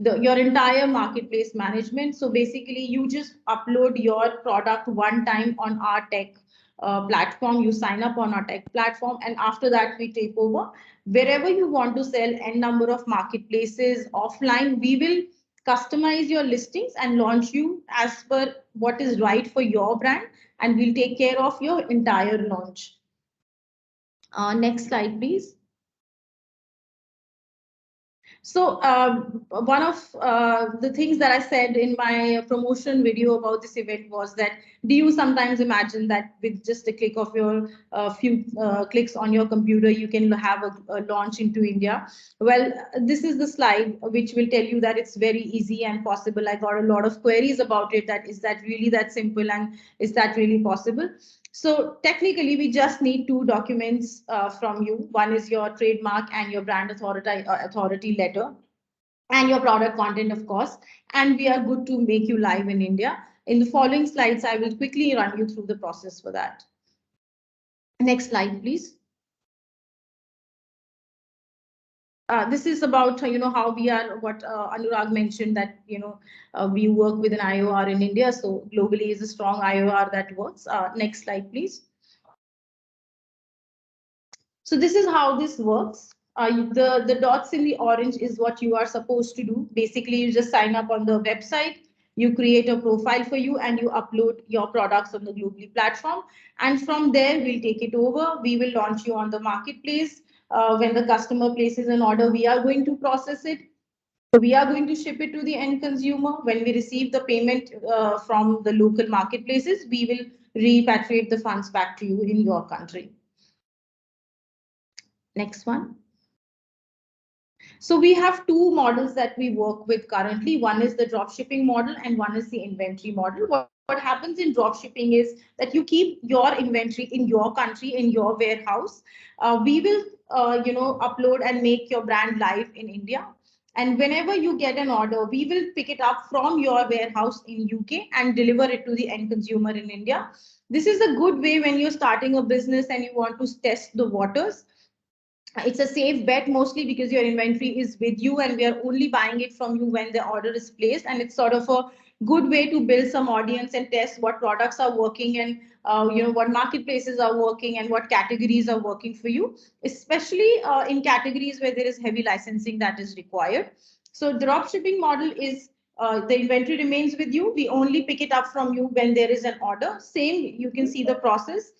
your entire marketplace management. So basically, you just upload your product one time on our tech platform. You sign up on our tech platform, and after that, we take over. Wherever you want to sell n number of marketplaces offline, we will customize your listings and launch you as per what is right for your brand, and we'll take care of your entire launch. Next slide, please. So one of the things that I said in my promotion video about this event was that, do you sometimes imagine that with just a click of your few clicks on your computer, you can have a launch into India? Well, this is the slide which will tell you that it's very easy and possible. I got a lot of queries about it. That is that really that simple, and is that really possible? So technically, we just need 2 documents from you. One is your trademark and your brand authority letter, and your product content, of course. And we are good to make you live in India. In the following slides, I will quickly run you through the process for that. Next slide, please. This is about how we are, what Anurag mentioned, that we work with an IOR in India. So globally is a strong IOR that works. Next slide, please. So this is how this works. The dots in the orange is what you are supposed to do. Basically, you just sign up on the website, you create a profile for you, and you upload your products on the Globally platform. And from there, we'll take it over. We will launch you on the marketplace. When the customer places an order, we are going to process it. We are going to ship it to the end consumer. When we receive the payment from the local marketplaces, we will repatriate the funds back to you in your country. Next one. So we have 2 models that we work with currently. One is the drop shipping model and one is the inventory model. What happens in drop shipping is that you keep your inventory in your country, in your warehouse. We will upload and make your brand live in India. And whenever you get an order, we will pick it up from your warehouse in UK and deliver it to the end consumer in India. This is a good way when you're starting a business and you want to test the waters. It's a safe bet, mostly because your inventory is with you and we are only buying it from you when the order is placed. And it's sort of a good way to build some audience and test what products are working, and what marketplaces are working and what categories are working for you, especially in categories where there is heavy licensing that is required. So drop shipping model is the inventory remains with you. We only pick it up from you when there is an order. Same, you can see the process.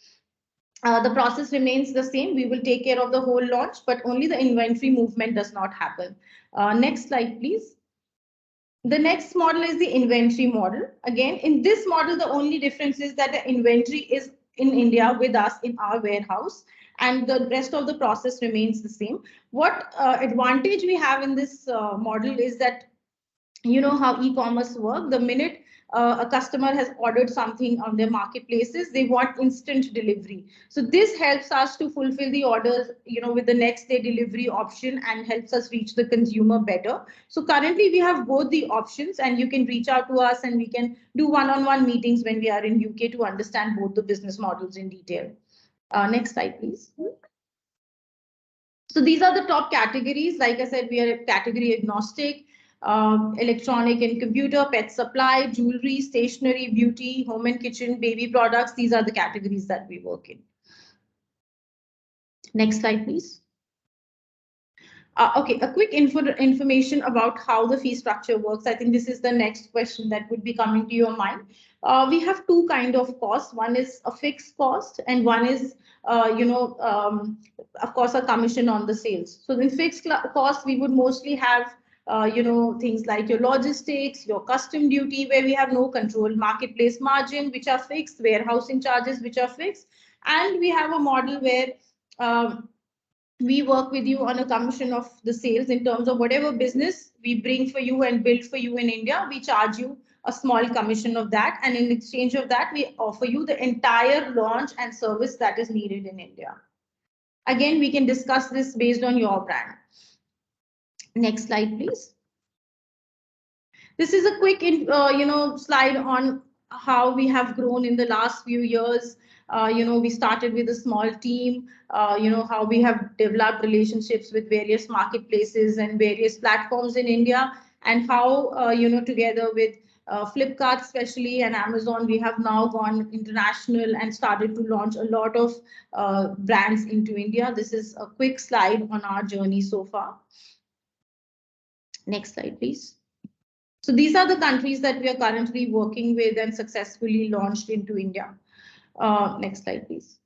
The process remains the same. We will take care of the whole launch, but only the inventory movement does not happen. Next slide, please. The next model is the inventory model. Again, in this model, the only difference is that the inventory is in India with us in our warehouse, and the rest of the process remains the same. What advantage we have in this model is that, you know how e-commerce work. The minute a customer has ordered something on their marketplaces, they want instant delivery. So this helps us to fulfill the orders, with the next day delivery option, and helps us reach the consumer better. So currently we have both the options, and you can reach out to us and we can do one-on-one meetings when we are in UK to understand both the business models in detail. Next slide, please. So these are the top categories. Like I said, we are category agnostic. Electronic and computer, pet supply, jewelry, stationery, beauty, home and kitchen, baby products. These are the categories that we work in. Next slide, please. Okay, a quick information about how the fee structure works. I think this is the next question that would be coming to your mind. we have two kind of costs. One is a fixed cost, and one is, of course, a commission on the sales. So in fixed cost, we would mostly have, things like your logistics, your custom duty, where we have no control, marketplace margin, which are fixed, warehousing charges, which are fixed, and we have a model where we work with you on a commission of the sales in terms of whatever business we bring for you and build for you in India. We charge you a small commission of that, and in exchange of that, we offer you the entire launch and service that is needed in India. Again, we can discuss this based on your brand. Next slide, please. This is a quick, slide on how we have grown in the last few years. We started with a small team, how we have developed relationships with various marketplaces and various platforms in India, and how, together with Flipkart especially and Amazon, we have now gone international and started to launch a lot of brands into India. This is a quick slide on our journey so far. Next slide, please. So these are the countries that we are currently working with and successfully launched into India. Next slide, please.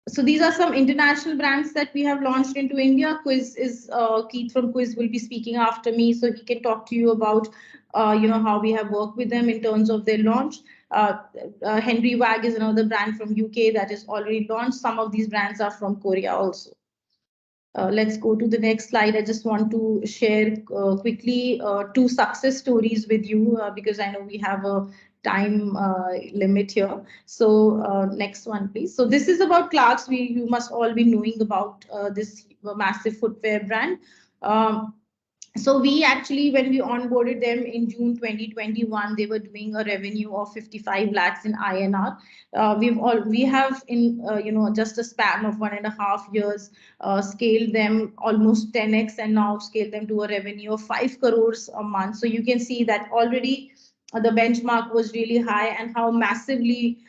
So these are some international brands that we have launched into India. Keith from Quiz will be speaking after me, so he can talk to you about, how we have worked with them in terms of their launch. Henry Wag is another brand from UK that is already launched. Some of these brands are from Korea also. Let's go to the next slide. I just want to share quickly two success stories with you because I know we have a time limit here. So next one, please. So this is about Clarks. You must all be knowing about this massive footwear brand. So we actually, when we onboarded them in June 2021, they were doing a revenue of 55 lakhs in INR. We have in just a span of 1.5 years scaled them almost 10x and now scaled them to a revenue of 5 crores a month. So you can see that already the benchmark was really high, and how massively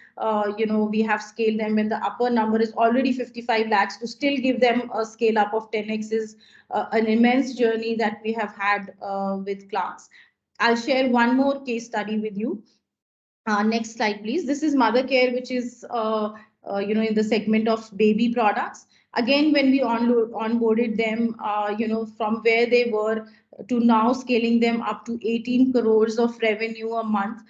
we have scaled them when the upper number is already 55 lakhs. To still give them a scale up of 10x is an immense journey that we have had with Clarks. I'll share one more case study with you. Next slide, please. This is Mother Care, which is in the segment of baby products. Again, when we onboarded them, from where they were to now scaling them up to 18 crores of revenue a month,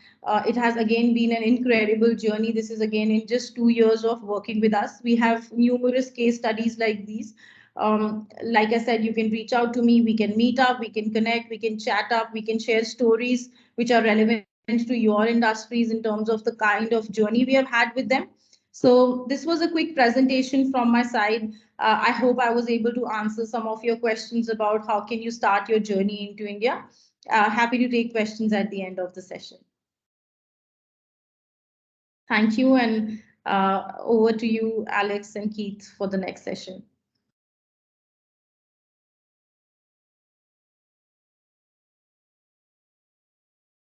it has again been an incredible journey. This is again in just 2 years of working with us. We have numerous case studies like these. Like I said, you can reach out to me. We can meet up, we can connect, we can chat up, we can share stories which are relevant to your industries in terms of the kind of journey we have had with them. So this was a quick presentation from my side. I hope I was able to answer some of your questions about how can you start your journey into India. Happy to take questions at the end of the session. Thank you, and over to you, Alex and Keith, for the next session.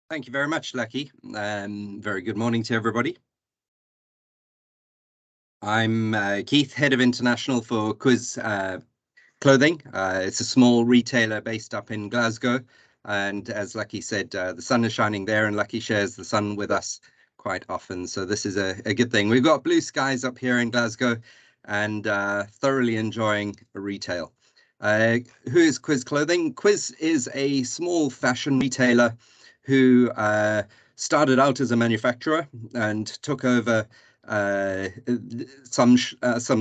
Thank you very much, Lucky. Very good morning to everybody. I'm Keith, Head of International for Quiz Clothing. It's a small retailer based up in Glasgow. And as Lucky said, the sun is shining there, and Lucky shares the sun with us quite often. So this is a good thing. We've got blue skies up here in Glasgow and thoroughly enjoying retail. Who is Quiz Clothing? Quiz is a small fashion retailer who started out as a manufacturer and took over some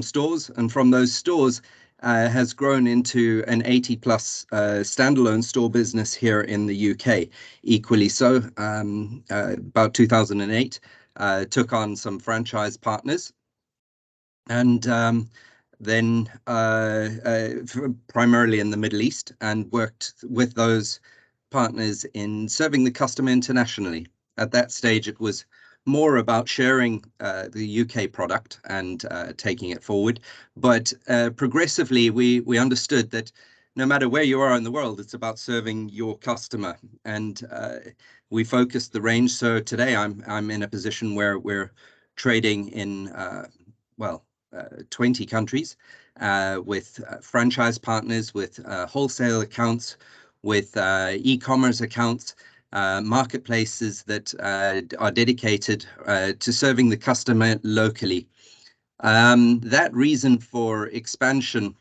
stores, and from those stores has grown into an 80+ standalone store business here in the UK. Equally so, about 2008, took on some franchise partners, and then primarily in the Middle East, and worked with those partners in serving the customer internationally. At that stage, it was more about sharing the UK product and taking it forward. But progressively, we understood that no matter where you are in the world, it's about serving your customer. And we focused the range. So today I'm in a position where we're trading in 20 countries with franchise partners, with wholesale accounts, with e-commerce accounts, marketplaces that are dedicated to serving the customer locally. That reason for expansion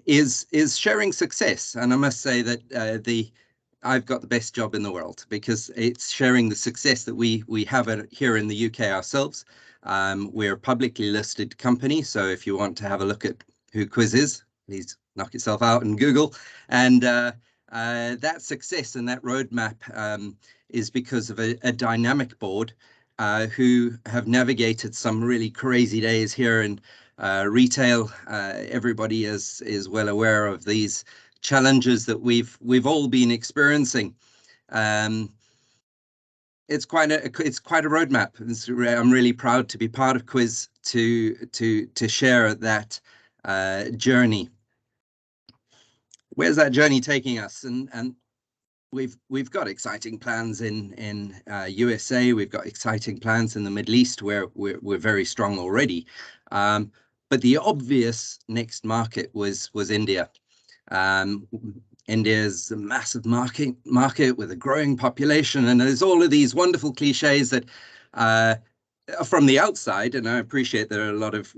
is sharing success, and I must say that I've got the best job in the world, because it's sharing the success that we have here in the UK ourselves. We're a publicly listed company, so if you want to have a look at who Quiz is, please knock yourself out and Google. And that success and that roadmap is because of a dynamic board who have navigated some really crazy days here in retail. Everybody is well aware of these challenges that we've all been experiencing. It's quite a roadmap. I'm really proud to be part of Quiz to share that journey. Where's that journey taking us? And we've got exciting plans in USA. We've got exciting plans in the Middle East, where we're very strong already. But the obvious next market was India. India is a massive market with a growing population, and there's all of these wonderful cliches that from the outside, and I appreciate there are a lot of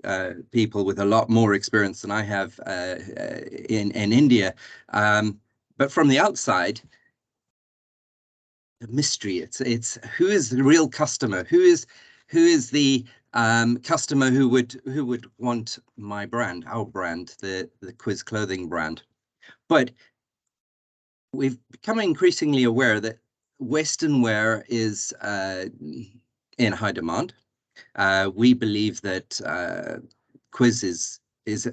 people with a lot more experience than I have in India, but from the outside, the mystery, it's who is the real customer, who is the customer who would want my brand, our brand, the Quiz clothing brand. But we've become increasingly aware that Western wear is in high demand. We believe that Quiz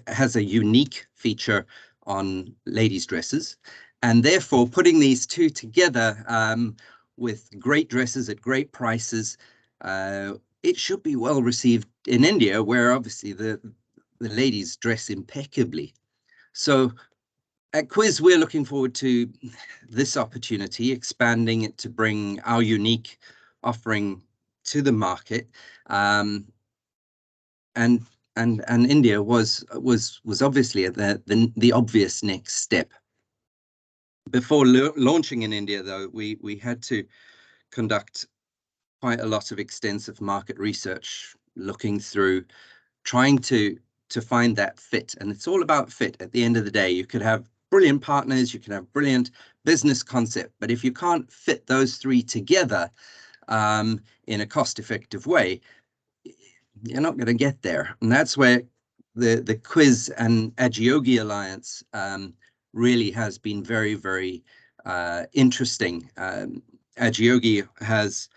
has a unique feature on ladies' dresses, and therefore putting these two together with great dresses at great prices, it should be well received in India, where obviously the ladies dress impeccably. So at Quiz, we're looking forward to this opportunity, expanding it to bring our unique offering to the market. And India was obviously the obvious next step. Before launching in India, though, we had to conduct quite a lot of extensive market research, looking through, trying to find that fit. And it's all about fit at the end of the day. You could have brilliant partners, you can have brilliant business concept, but if you can't fit those three together in a cost-effective way, you're not going to get there. And that's where the Quiz and Agiogi alliance really has been very, very interesting. Agiogi has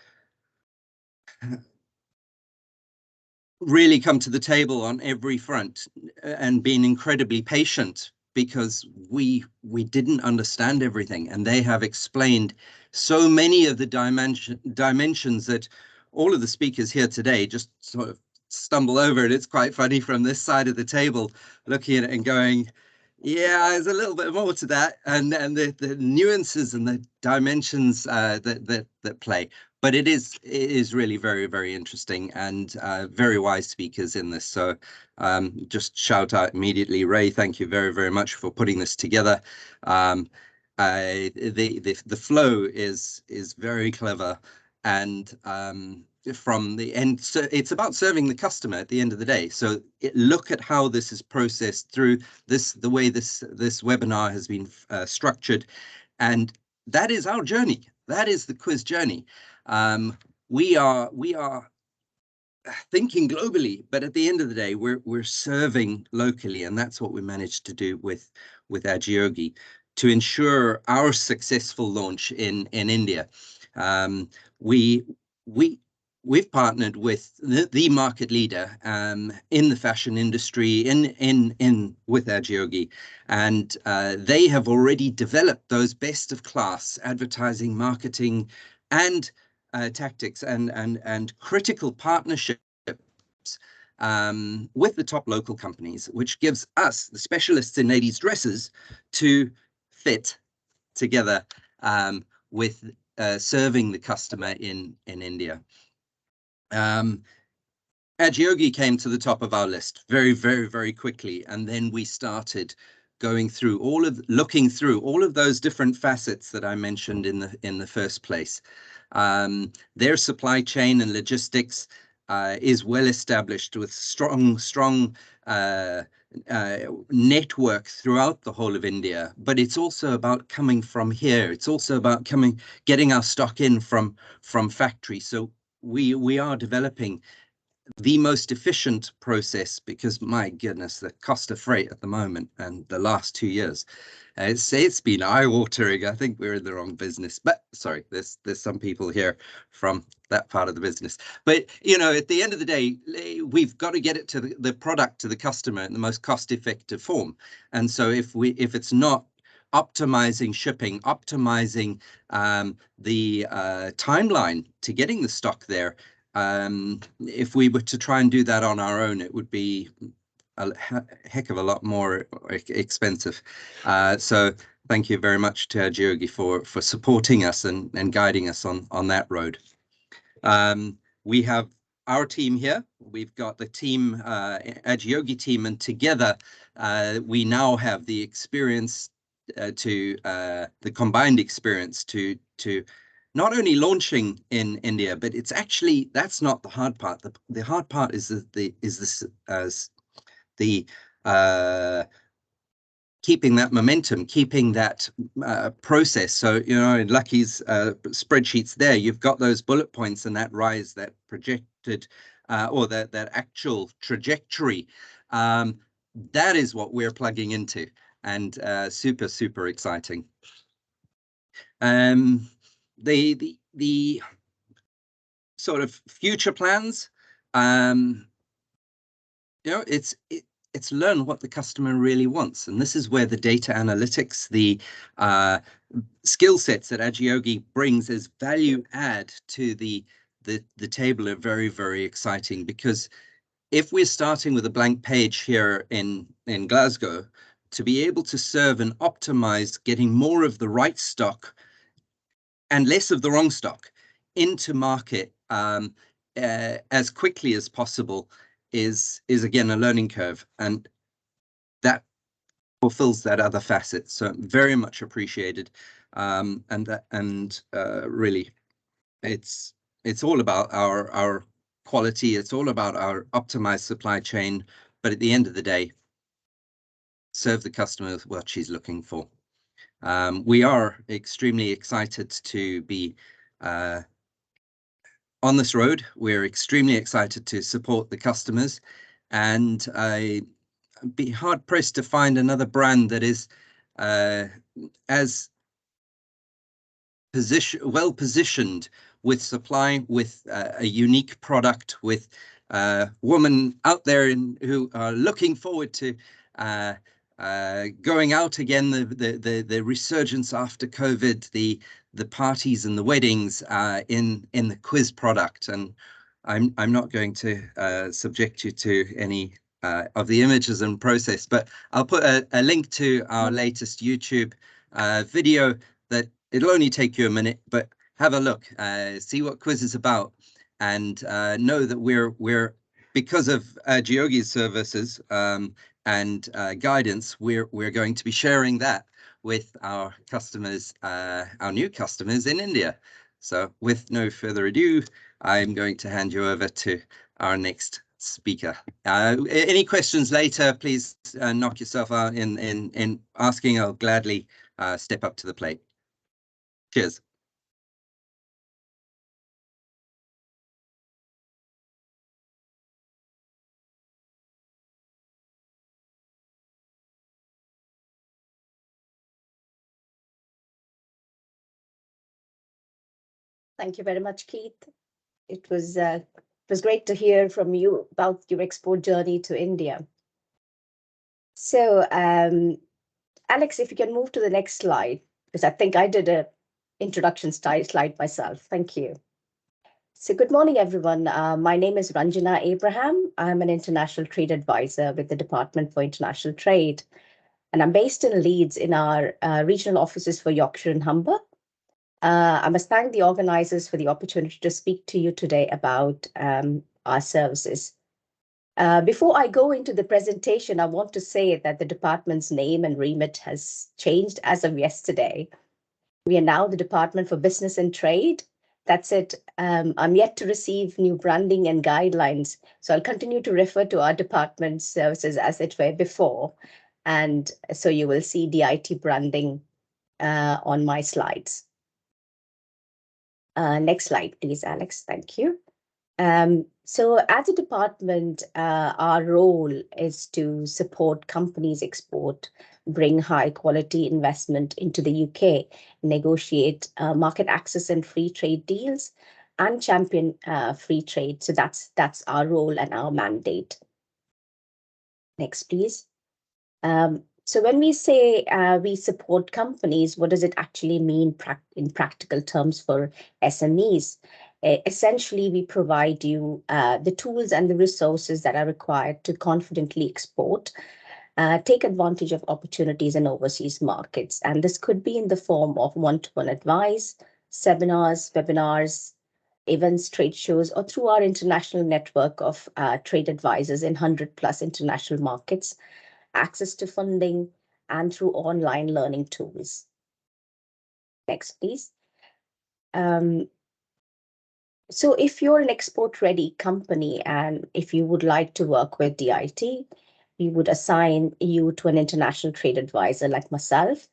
really come to the table on every front and been incredibly patient, because we didn't understand everything, and they have explained so many of the dimensions that all of the speakers here today just sort of stumble over it. It's quite funny from this side of the table looking at it and going, yeah, there's a little bit more to that, and the nuances and the dimensions that play. But it is really very, very interesting, and very wise speakers in this. So just shout out immediately, Ray, thank you very, very much for putting this together. The flow is very clever, and from the end, so it's about serving the customer at the end of the day. So look at how this is processed through the way this webinar has been structured, and that is our journey. That is the Quiz journey. We are thinking globally, but at the end of the day, we're serving locally, and that's what we managed to do with Agiogi to ensure our successful launch in India. We've partnered with the market leader in the fashion industry with Agiogi, and they have already developed those best of class advertising, marketing, and tactics and critical partnerships with the top local companies, which gives us, the specialists in ladies' dresses, to fit together with serving the customer in India. Agiogi came to the top of our list very, very, very quickly, and then we started looking through all of those different facets that I mentioned in the first place. Their supply chain and logistics is well established with strong network throughout the whole of India, but it's also about coming from here. It's also about getting our stock in from factory. So we are developing the most efficient process, because my goodness, the cost of freight at the moment and the last 2 years, it's been eye-watering. I think we're in the wrong business, but sorry, there's some people here from that part of the business. But you know, at the end of the day, we've got to get it to the product to the customer in the most cost-effective form. And so if it's not optimizing shipping, optimizing the timeline to getting the stock there, if we were to try and do that on our own, it would be a heck of a lot more expensive. So thank you very much to Ajiogi for supporting us and guiding us on that road. We have our team here. We've got the team, Ajiogi team, and together we now have the experience the combined experience to not only launching in India, but it's actually, that's not the hard part. The hard part is keeping that momentum, keeping that process. So, you know, in Lucky's spreadsheets there, you've got those bullet points and that rise, that projected or that actual trajectory. That is what we're plugging into, and super exciting. The sort of future plans, you know, it's learn what the customer really wants, and this is where the data analytics, the skill sets that Ajiogi brings as value add to the table are very exciting. Because if we're starting with a blank page here in Glasgow, to be able to serve and optimize getting more of the right stock and less of the wrong stock into market as quickly as possible is again a learning curve, and that fulfills that other facet. So very much appreciated, and really, it's all about our quality. It's all about our optimized supply chain, but at the end of the day, serve the customer with what she's looking for. We are extremely excited to be on this road. We're extremely excited to support the customers, and I'd be hard pressed to find another brand that is as well positioned with supply, with a unique product, with women out there who are looking forward to going out again, the resurgence after COVID, the parties and the weddings in the quiz product. And I'm not going to subject you to any of the images and process, but I'll put a link to our latest YouTube video that it'll only take you a minute, but have a look, see what quiz is about, and know that we're because of Ajiogi's services and guidance, we're going to be sharing that with our customers, our new customers in India. So with no further ado, I'm going to hand you over to our next speaker. Any questions later, please knock yourself out in asking. I'll gladly step up to the plate. Cheers. Thank you very much, Keith. It was great to hear from you about your export journey to India. So, Alex, if you can move to the next slide, because I think I did a introduction style slide myself. Thank you. So good morning, everyone. My name is Ranjana Abraham. I'm an international trade advisor with the Department for International Trade, and I'm based in Leeds in our regional offices for Yorkshire and Humber. I must thank the organizers for the opportunity to speak to you today about our services. Before I go into the presentation, I want to say that the department's name and remit has changed as of yesterday. We are now the Department for Business and Trade. That's it. I'm yet to receive new branding and guidelines, so I'll continue to refer to our department's services as it were before. And so you will see DIT branding on my slides. Next slide, please, Alex. Thank you. So as a department, our role is to support companies export, bring high quality investment into the UK, negotiate market access and free trade deals, and champion free trade. So that's our role and our mandate. Next, please. So when we say we support companies, what does it actually mean in practical terms for SMEs? Essentially, we provide you the tools and the resources that are required to confidently export, take advantage of opportunities in overseas markets. And this could be in the form of one-to-one advice, seminars, webinars, events, trade shows, or through our international network of trade advisors in 100+ international markets, access to funding, and through online learning tools. Next, please. So if you're an export-ready company and if you would like to work with DIT, we would assign you to an international trade advisor like myself,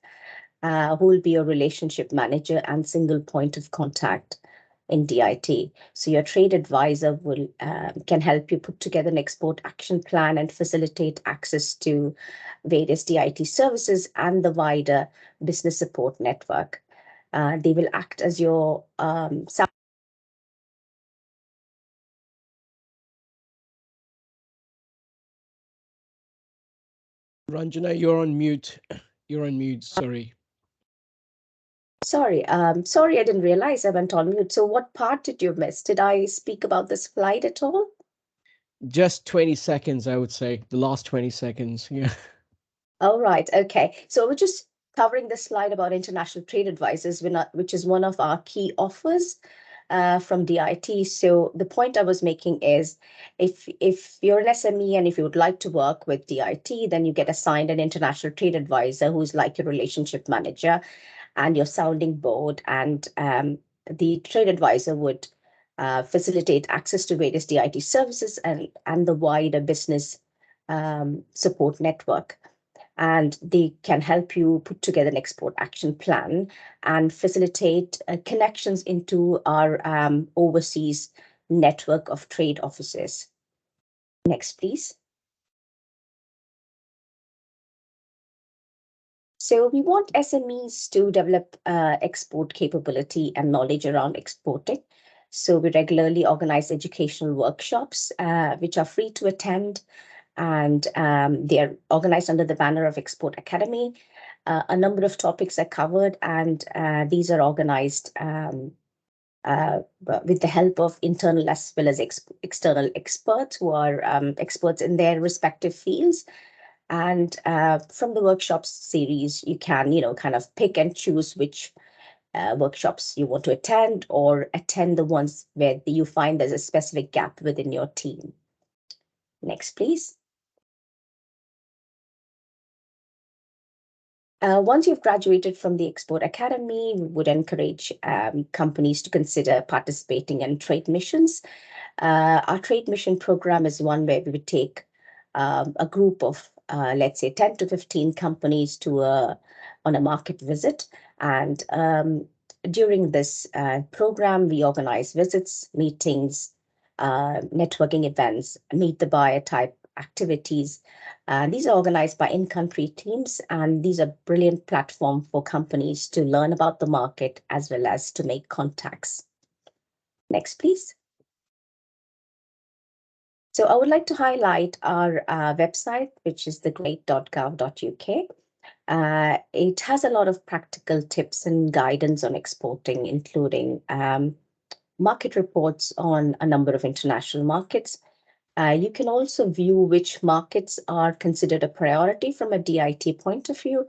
who will be your relationship manager and single point of contact in DIT. So your trade advisor will can help you put together an export action plan and facilitate access to various DIT services and the wider business support network. They will act as your Ranjana, you're on mute. You're on mute, sorry. Sorry, I didn't realize I went on mute. So what part did you miss? Did I speak about this slide at all? Just 20 seconds, I would say. The last 20 seconds, yeah. All right, okay. So we're just covering this slide about international trade advisors, which is one of our key offers from DIT. So the point I was making is if you're an SME and if you would like to work with DIT, then you get assigned an international trade advisor who's like your relationship manager and your sounding board. And the trade advisor would facilitate access to various DIT services and the wider business support network. And they can help you put together an export action plan and facilitate connections into our overseas network of trade offices. Next, please. So we want SMEs to develop export capability and knowledge around exporting. So we regularly organize educational workshops, which are free to attend, and they are organized under the banner of Export Academy. A number of topics are covered, and these are organized with the help of internal as well as external experts who are experts in their respective fields. And from the workshops series, you can, kind of pick and choose which workshops you want to attend or attend the ones where you find there's a specific gap within your team. Next, please. Once you've graduated from the Export Academy, we would encourage companies to consider participating in trade missions. Our trade mission program is one where we would take a group of, let's say, 10 to 15 companies on a market visit. And during this program, we organize visits, meetings, networking events, meet the buyer type activities. These are organized by in-country teams, and these are brilliant platform for companies to learn about the market as well as to make contacts. Next, please. So I would like to highlight our website, which is thegreat.gov.uk. It has a lot of practical tips and guidance on exporting, including market reports on a number of international markets. You can also view which markets are considered a priority from a DIT point of view.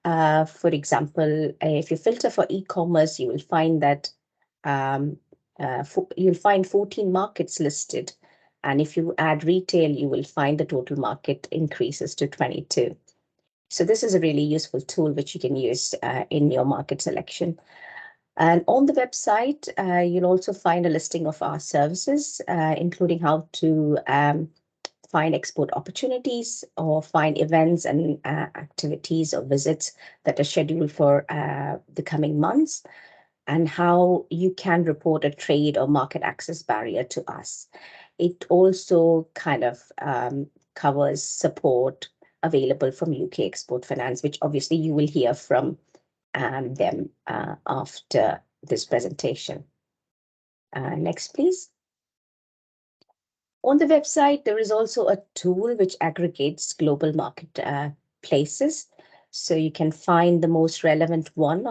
For example, if you filter for e-commerce, you will find that you'll find 14 markets listed And if you add retail, you will find the total market increases to 22. So this is a really useful tool which you can use in your market selection. And on the website, you'll also find a listing of our services, including how to find export opportunities or find events and activities or visits that are scheduled for the coming months, and how you can report a trade or market access barrier to us. It also kind of covers support available from UK Export Finance, which obviously you will hear from them after this presentation. Next, please. On the website, there is also a tool which aggregates global market places. So you can find the most relevant one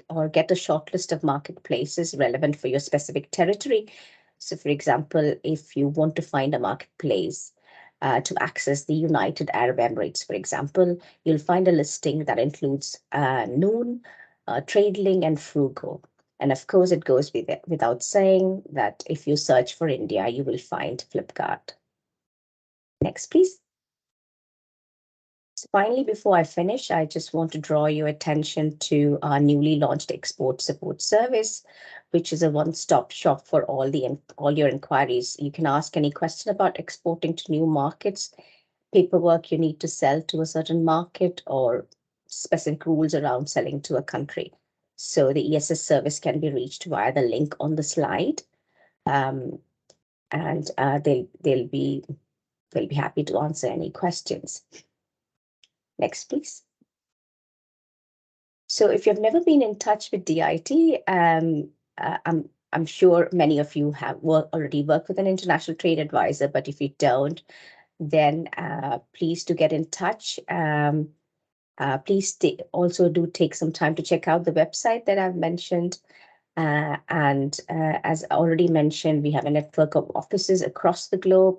or get a short list of marketplaces relevant for your specific territory. So for example, if you want to find a marketplace to access the United Arab Emirates, for example, you'll find a listing that includes Noon, TradeLink, and Frugo. And of course, it goes without saying that if you search for India, you will find Flipkart. Next, please. So finally, before I finish, I just want to draw your attention to our newly launched export support service, which is a one-stop shop for all your inquiries. You can ask any question about exporting to new markets, paperwork you need to sell to a certain market, or specific rules around selling to a country. So the ESS service can be reached via the link on the slide, and they'll be happy to answer any questions. Next, please. So if you've never been in touch with DIT, I'm sure many of you have already worked with an international trade advisor, but if you don't, then please do get in touch. Please also do take some time to check out the website that I've mentioned. As already mentioned, we have a network of offices across the globe.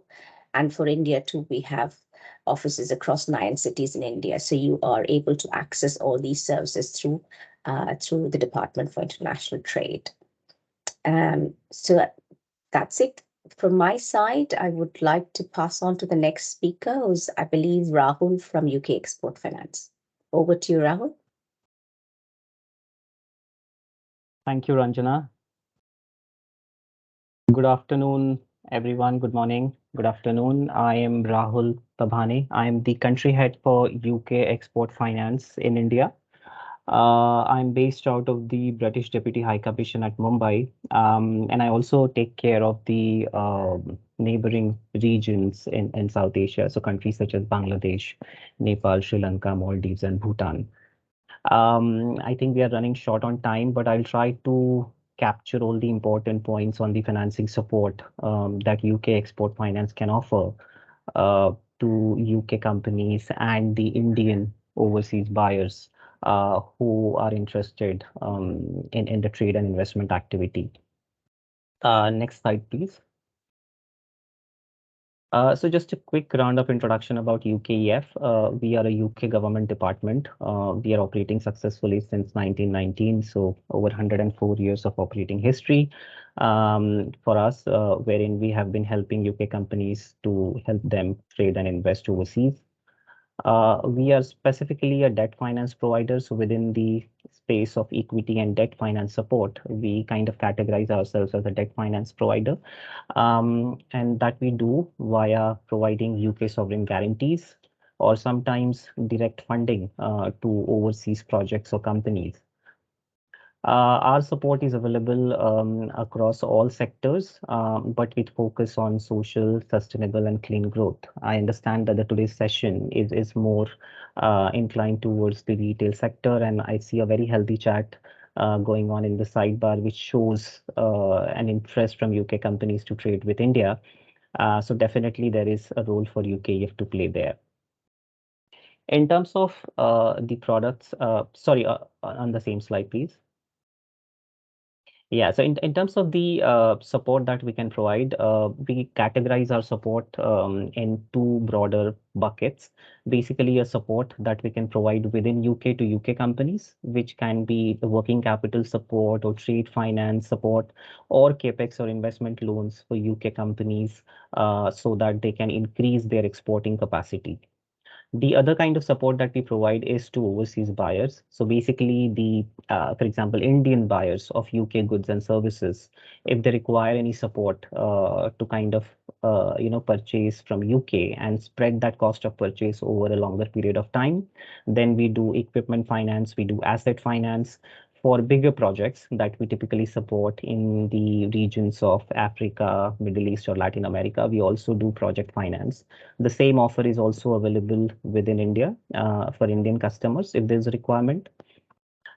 And for India too, we have offices across 9 cities in India. So you are able to access all these services through the Department for International Trade. So that's it from my side. I would like to pass on to the next speaker, who's, I believe, Rahul from UK Export Finance. Over to you, Rahul. Thank you, Ranjana. Good afternoon, everyone. Good morning. Good afternoon. I am Rahul Tabhane. I am the country head for UK Export Finance in India. I'm based out of the British Deputy High Commission at Mumbai, and I also take care of the neighboring regions in South Asia, so countries such as Bangladesh, Nepal, Sri Lanka, Maldives, and Bhutan. I think we are running short on time, but I'll try to capture all the important points on the financing support that UK Export Finance can offer to UK companies and the Indian overseas buyers who are interested in the trade and investment activity. Next slide, please. So just a quick round of introduction about UKEF. We are a UK government department. We are operating successfully since 1919, so over 104 years of operating history for us, wherein we have been helping UK companies to help them trade and invest overseas. We are specifically a debt finance provider, so within the space of equity and debt finance support, we kind of categorize ourselves as a debt finance provider, and that we do via providing UK sovereign guarantees or sometimes direct funding to overseas projects or companies. Our support is available across all sectors, but with focus on social, sustainable, and clean growth. I understand that today's session is more inclined towards the retail sector, and I see a very healthy chat going on in the sidebar, which shows an interest from UK companies to trade with India. So definitely there is a role for UKEF to play there. In terms of the products, on the same slide, please. Yeah, so in terms of the support that we can provide, we categorize our support in two broader buckets. Basically, a support that we can provide within UK to UK companies, which can be the working capital support or trade finance support or capex or investment loans for UK companies so that they can increase their exporting capacity. The other kind of support that we provide is to overseas buyers. So basically for example, Indian buyers of UK goods and services, if they require any support to kind of, purchase from UK and spread that cost of purchase over a longer period of time, then we do equipment finance, we do asset finance for bigger projects that we typically support in the regions of Africa, Middle East, or Latin America. We also do project finance. The same offer is also available within India for Indian customers if there's a requirement.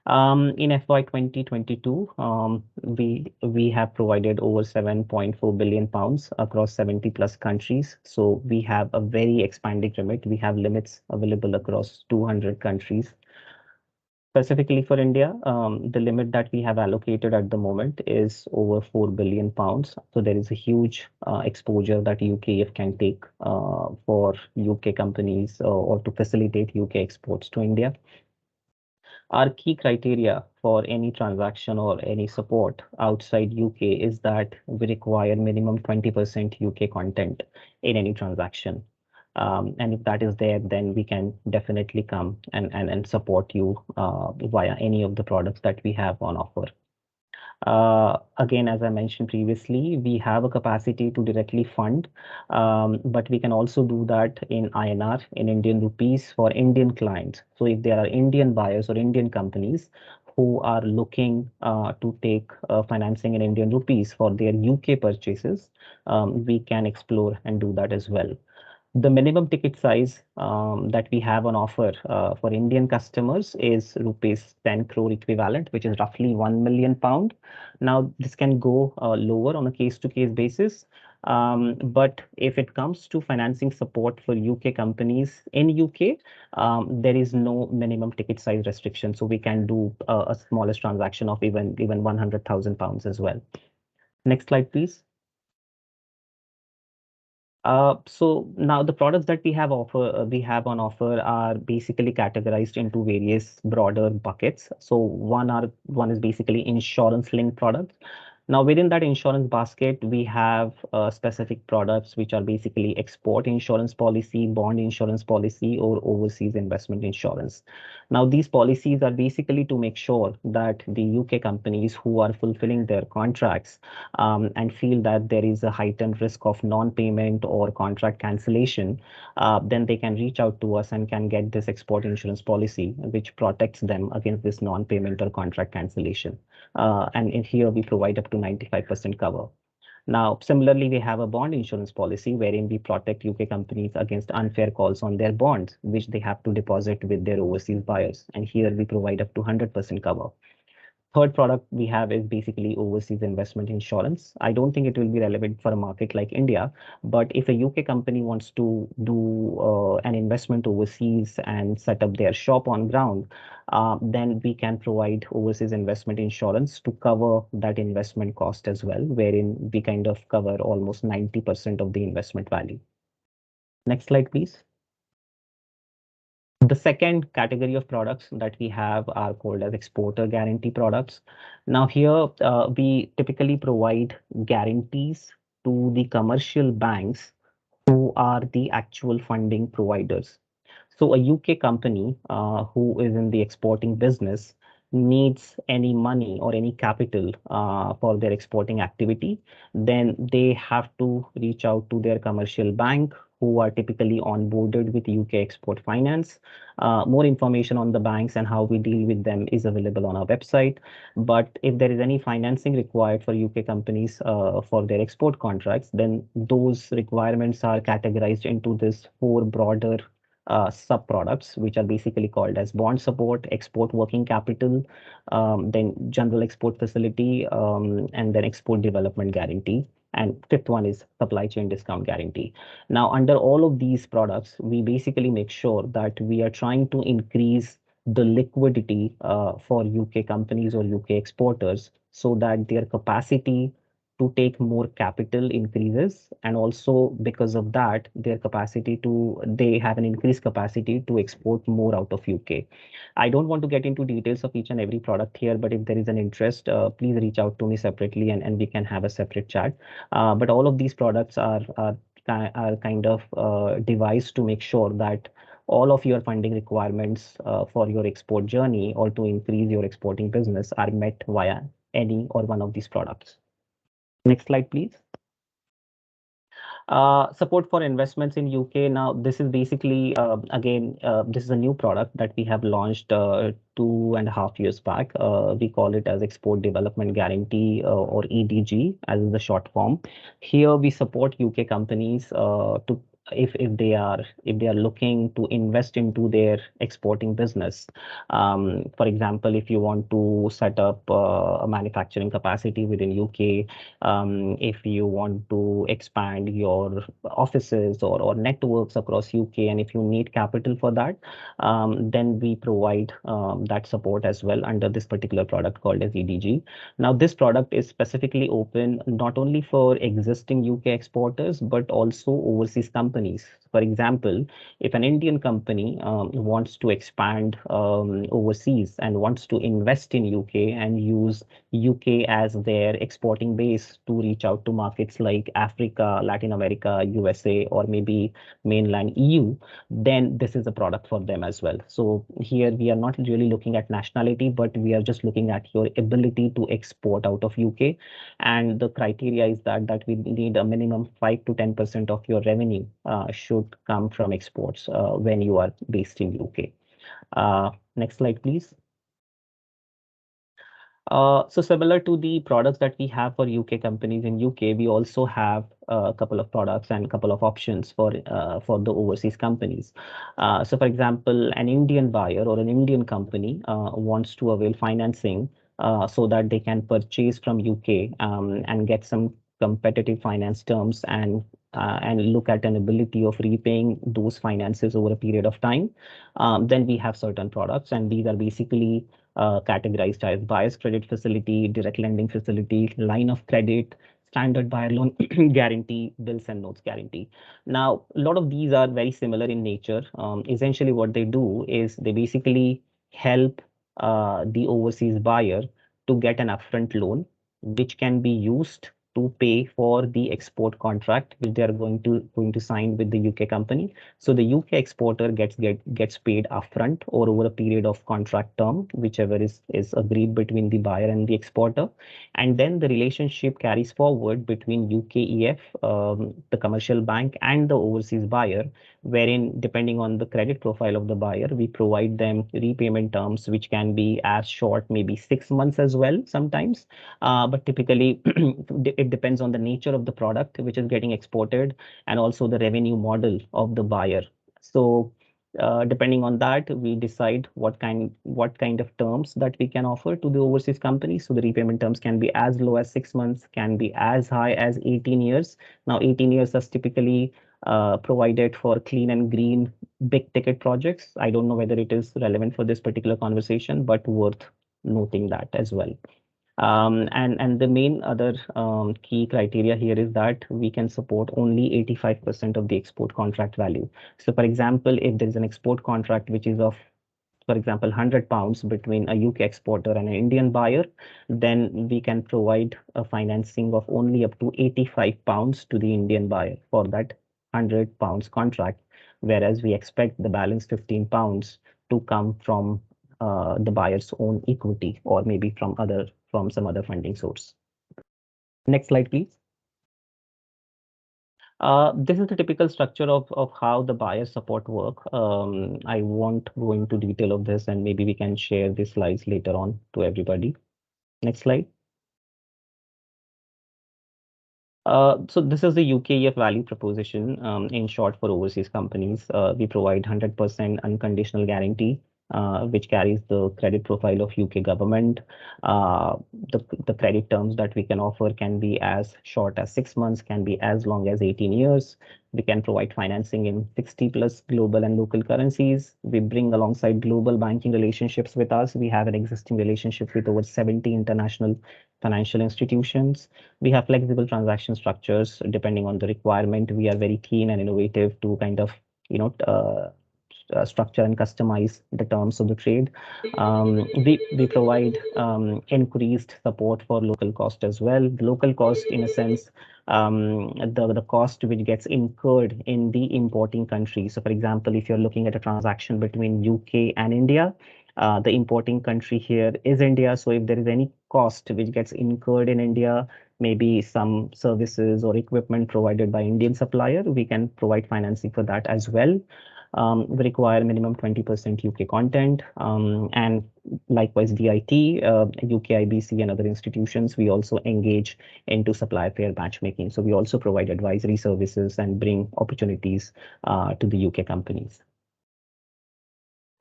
In FY 2022, we have provided over 7.4 billion pounds across 70 plus countries. So we have a very expanding remit. We have limits available across 200 countries. Specifically for India, the limit that we have allocated at the moment is over 4 billion pounds. So there is a huge exposure that UKEF can take for UK companies or to facilitate UK exports to India. Our key criteria for any transaction or any support outside UK is that we require minimum 20% UK content in any transaction. And if that is there, then we can definitely come and support you via any of the products that we have on offer. Again, as I mentioned previously, we have a capacity to directly fund, but we can also do that in INR, in Indian rupees for Indian clients. So if there are Indian buyers or Indian companies who are looking to take financing in Indian rupees for their UK purchases, we can explore and do that as well. The minimum ticket size that we have on offer for Indian customers is rupees 10 crore equivalent, which is roughly 1 million pound. Now, this can go lower on a case-to-case basis. But if it comes to financing support for UK companies in UK, there is no minimum ticket size restriction. So we can do a smallest transaction of even 100,000 pounds as well. Next slide, please. So now the products that we have on offer are basically categorized into various broader buckets. So one is basically insurance-linked products. Now, within that insurance basket, we have specific products which are basically export insurance policy, bond insurance policy, or overseas investment insurance. Now, these policies are basically to make sure that the UK companies who are fulfilling their contracts and feel that there is a heightened risk of non-payment or contract cancellation, then they can reach out to us and can get this export insurance policy, which protects them against this non-payment or contract cancellation. And in here, we provide up to 95% cover. Now, similarly, we have a bond insurance policy wherein we protect UK companies against unfair calls on their bonds, which they have to deposit with their overseas buyers. And here we provide up to 100% cover. Third product we have is basically overseas investment insurance. I don't think it will be relevant for a market like India, but if a UK company wants to do an investment overseas and set up their shop on ground, then we can provide overseas investment insurance to cover that investment cost as well, wherein we kind of cover almost 90% of the investment value. Next slide, please. The second category of products that we have are called as exporter guarantee products. Now here, we typically provide guarantees to the commercial banks who are the actual funding providers. So a UK company who is in the exporting business needs any money or any capital for their exporting activity, then they have to reach out to their commercial bank who are typically onboarded with UK Export Finance. More information on the banks and how we deal with them is available on our website. But if there is any financing required for UK companies for their export contracts, then those requirements are categorized into this 4 broader sub-products, which are basically called as bond support, export working capital, then general export facility, and then export development guarantee. And fifth one is supply chain discount guarantee. Now, under all of these products, we basically make sure that we are trying to increase the liquidity for UK companies or UK exporters so that their capacity to take more capital increases, and also because of that they have an increased capacity to export more out of UK. I don't want to get into details of each and every product here, but if there is an interest, please reach out to me separately, and we can have a separate chat. But all of these products are kind of devised to make sure that all of your funding requirements for your export journey or to increase your exporting business are met via any or one of these products. Next slide, please. Support for investments in UK. Now, this is basically, again, this is a new product that we have launched 2.5 years back. We call it as Export Development Guarantee or EDG as the short form. Here, we support UK companies to if they are looking to invest into their exporting business. For example, if you want to set up a manufacturing capacity within UK, if you want to expand your offices or networks across UK, and if you need capital for that, then we provide that support as well under this particular product called as EDG. Now, this product is specifically open not only for existing UK exporters, but also overseas companies. For example, if an Indian company wants to expand overseas and wants to invest in UK and use UK as their exporting base to reach out to markets like Africa, Latin America, USA, or maybe mainland EU, then this is a product for them as well. So here we are not really looking at nationality, but we are just looking at your ability to export out of UK. And the criteria is that we need a minimum 5 to 10% of your revenue should come from exports when you are based in UK. Next slide, please. So similar to the products that we have for UK companies in UK, we also have a couple of products and a couple of options for the overseas companies. So for example, an Indian buyer or an Indian company wants to avail financing so that they can purchase from UK and get some competitive finance terms and look at an ability of repaying those finances over a period of time. Then we have certain products, and these are basically categorized as buyer's credit facility, direct lending facility, line of credit, standard buyer loan guarantee, bills and notes guarantee. Now, a lot of these are very similar in nature. Essentially, what they do is they basically help the overseas buyer to get an upfront loan, which can be used to pay for the export contract which they are going to sign with the UK company. So the UK exporter gets paid upfront or over a period of contract term, whichever is agreed between the buyer and the exporter. And then the relationship carries forward between UKEF, the commercial bank, and the overseas buyer, wherein depending on the credit profile of the buyer, we provide them repayment terms which can be as short, maybe 6 months as well sometimes. But typically it depends on the nature of the product which is getting exported and also the revenue model of the buyer. So depending on that, we decide what kind of terms that we can offer to the overseas company. So the repayment terms can be as low as 6 months, can be as high as 18 years. Now 18 years is typically provided for clean and green big ticket projects. I don't know whether it is relevant for this particular conversation, but worth noting that as well. And the main other key criteria here is that we can support only 85% of the export contract value. So for example, if there is an export contract which is of, for example, £100 between a UK exporter and an Indian buyer, then we can provide a financing of only up to £85 to the Indian buyer for that £100 contract, whereas we expect the balance £15 to come from the buyer's own equity or maybe from some other funding source. Next slide, please. This is the typical structure of how the buyer support work. I won't go into detail of this, and maybe we can share these slides later on to everybody. Next slide. So this is the UKEF value proposition in short for overseas companies. We provide 100% unconditional guarantee which carries the credit profile of UK government. The credit terms that we can offer can be as short as 6 months, can be as long as 18 years. We can provide financing in 60 plus global and local currencies. We bring alongside global banking relationships with us. We have an existing relationship with over 70 international financial institutions. We have flexible transaction structures depending on the requirement. We are very keen and innovative to kind of, structure and customize the terms of the trade. We provide increased support for local cost as well. The local cost, in a sense, the cost which gets incurred in the importing country. So, for example, if you're looking at a transaction between UK and India, the importing country here is India. So if there is any cost which gets incurred in India, maybe some services or equipment provided by Indian supplier, we can provide financing for that as well. We require minimum 20% UK content, and likewise DIT, UK IBC and other institutions, we also engage into supply pair matchmaking. So we also provide advisory services and bring opportunities to the UK companies.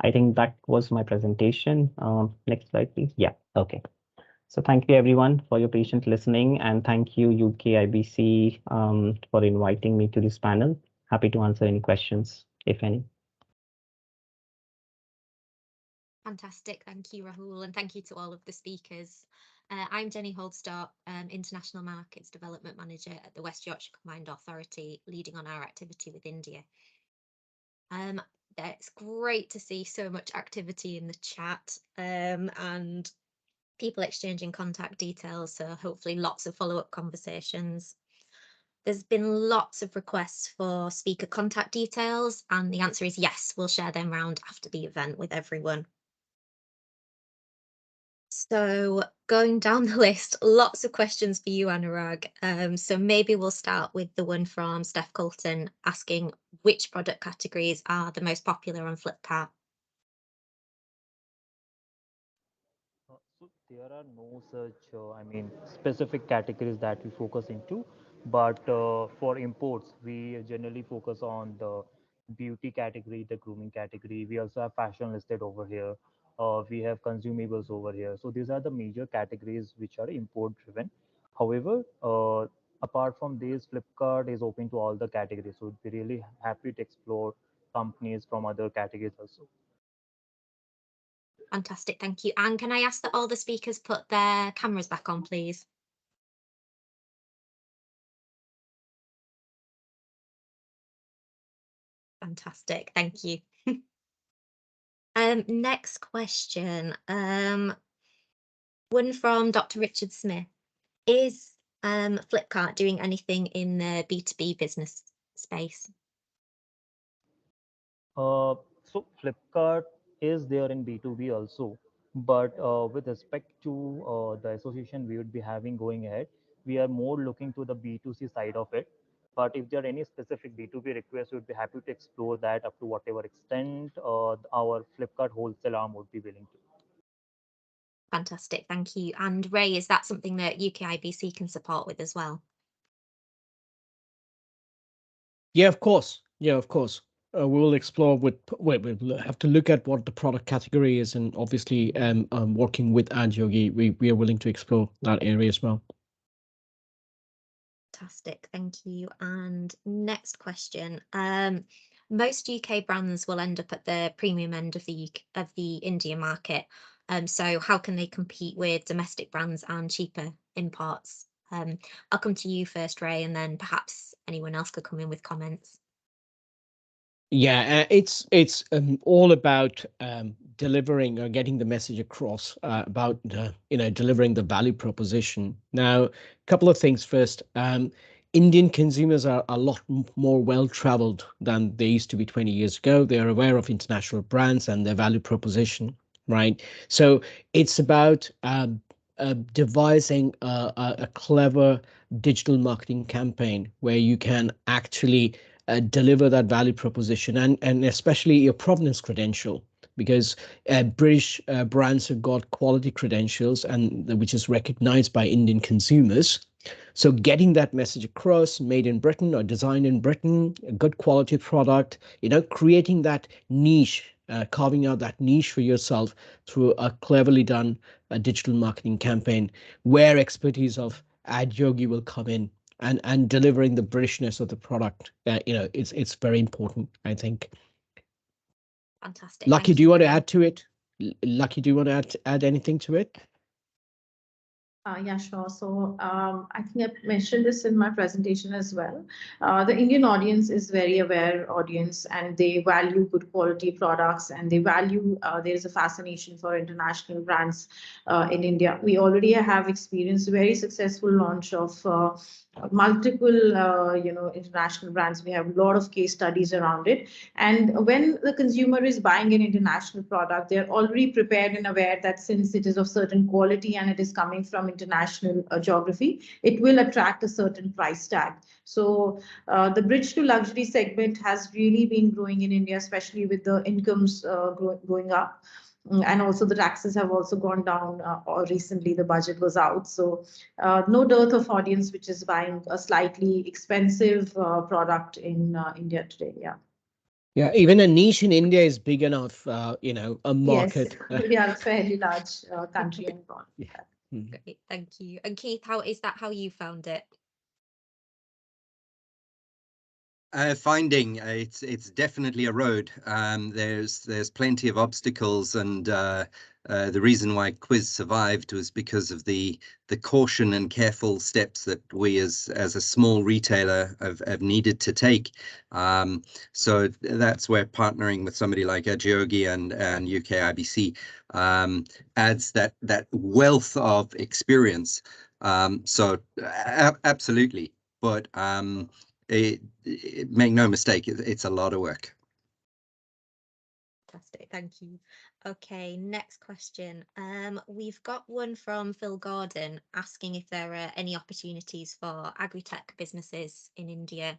I think that was my presentation. Next slide, please. Yeah, okay. So thank you everyone for your patient listening, and thank you UK IBC for inviting me to this panel. Happy to answer any questions, if any. Fantastic. Thank you, Rahul, and thank you to all of the speakers. I'm Jenny Holdstock, International Markets Development Manager at the West Yorkshire Combined Authority, leading on our activity with India. It's great to see so much activity in the chat and people exchanging contact details, so hopefully lots of follow-up conversations. There's been lots of requests for speaker contact details, and the answer is yes, we'll share them around after the event with everyone. So going down the list, lots of questions for you, Anurag. So maybe we'll start with the one from Steph Colton asking which product categories are the most popular on Flipkart? So there are no such, specific categories that we focus into, but for imports, we generally focus on the beauty category, the grooming category. We also have fashion listed over here. We have consumables over here. So these are the major categories which are import driven. However, apart from this, Flipkart is open to all the categories. So we're really happy to explore companies from other categories also. Fantastic, thank you. And can I ask that all the speakers put their cameras back on, please? Fantastic, thank you. Next question, one from Dr. Richard Smith. Is Flipkart doing anything in the B2B business space? So Flipkart is there in B2B also, but with respect to the association we would be having going ahead, we are more looking to the B2C side of it. But if there are any specific B2B requests, we would be happy to explore that up to whatever extent our Flipkart wholesale arm would be willing to. Fantastic, thank you. And Ray, is that something that UK IBC can support with as well? Yeah, of course. Yeah, of course. We will explore we'll have to look at what the product category is, and obviously working with Adyogi, we are willing to explore that area as well. Fantastic, thank you. And next question. Most UK brands will end up at the premium end of the India market. So how can they compete with domestic brands and cheaper imports? I'll come to you first, Ray, and then perhaps anyone else could come in with comments. Yeah, it's all about delivering or getting the message across about delivering the value proposition. Now, a couple of things first. Indian consumers are a lot more well-traveled than they used to be 20 years ago. They're aware of international brands and their value proposition, right? So it's about devising a clever digital marketing campaign where you can actually deliver that value proposition and especially your provenance credential, because British brands have got quality credentials and which is recognized by Indian consumers. So getting that message across, made in Britain or designed in Britain, a good quality product, creating that niche carving out that niche for yourself through a cleverly done digital marketing campaign where expertise of Adyogi will come in and delivering the Britishness of the product. It's very important, I think. Fantastic. Lucky, Thank do you want to very add to it? Lucky, do you want to add anything to it? Yeah, sure. So I think I mentioned this in my presentation as well. The Indian audience is very aware audience, and they value good quality products, and they value, there is a fascination for international brands in India. We already have experienced very successful launch of multiple, international brands. We have a lot of case studies around it. And when the consumer is buying an international product, they're already prepared and aware that since it is of certain quality and it is coming from international geography, it will attract a certain price tag. So the bridge to luxury segment has really been growing in India, especially with the incomes going up. And also the taxes have also gone down, or recently the budget was out. So no dearth of audience which is buying a slightly expensive product in India today. Yeah. Yeah, even a niche in India is big enough, a market. Yes, we are a fairly large country and gone. Yeah. Mm-hmm. Great, thank you. And Keith, how you found it? Finding it's definitely a road. There's plenty of obstacles, and the reason why Quiz survived was because of the caution and careful steps that we as a small retailer have needed to take. So that's where partnering with somebody like Adyogi and UK IBC adds that wealth of experience. So absolutely, but make no mistake, it's a lot of work. Fantastic, thank you. Okay, next question. We've got one from Phil Gordon asking if there are any opportunities for agri-tech businesses in India.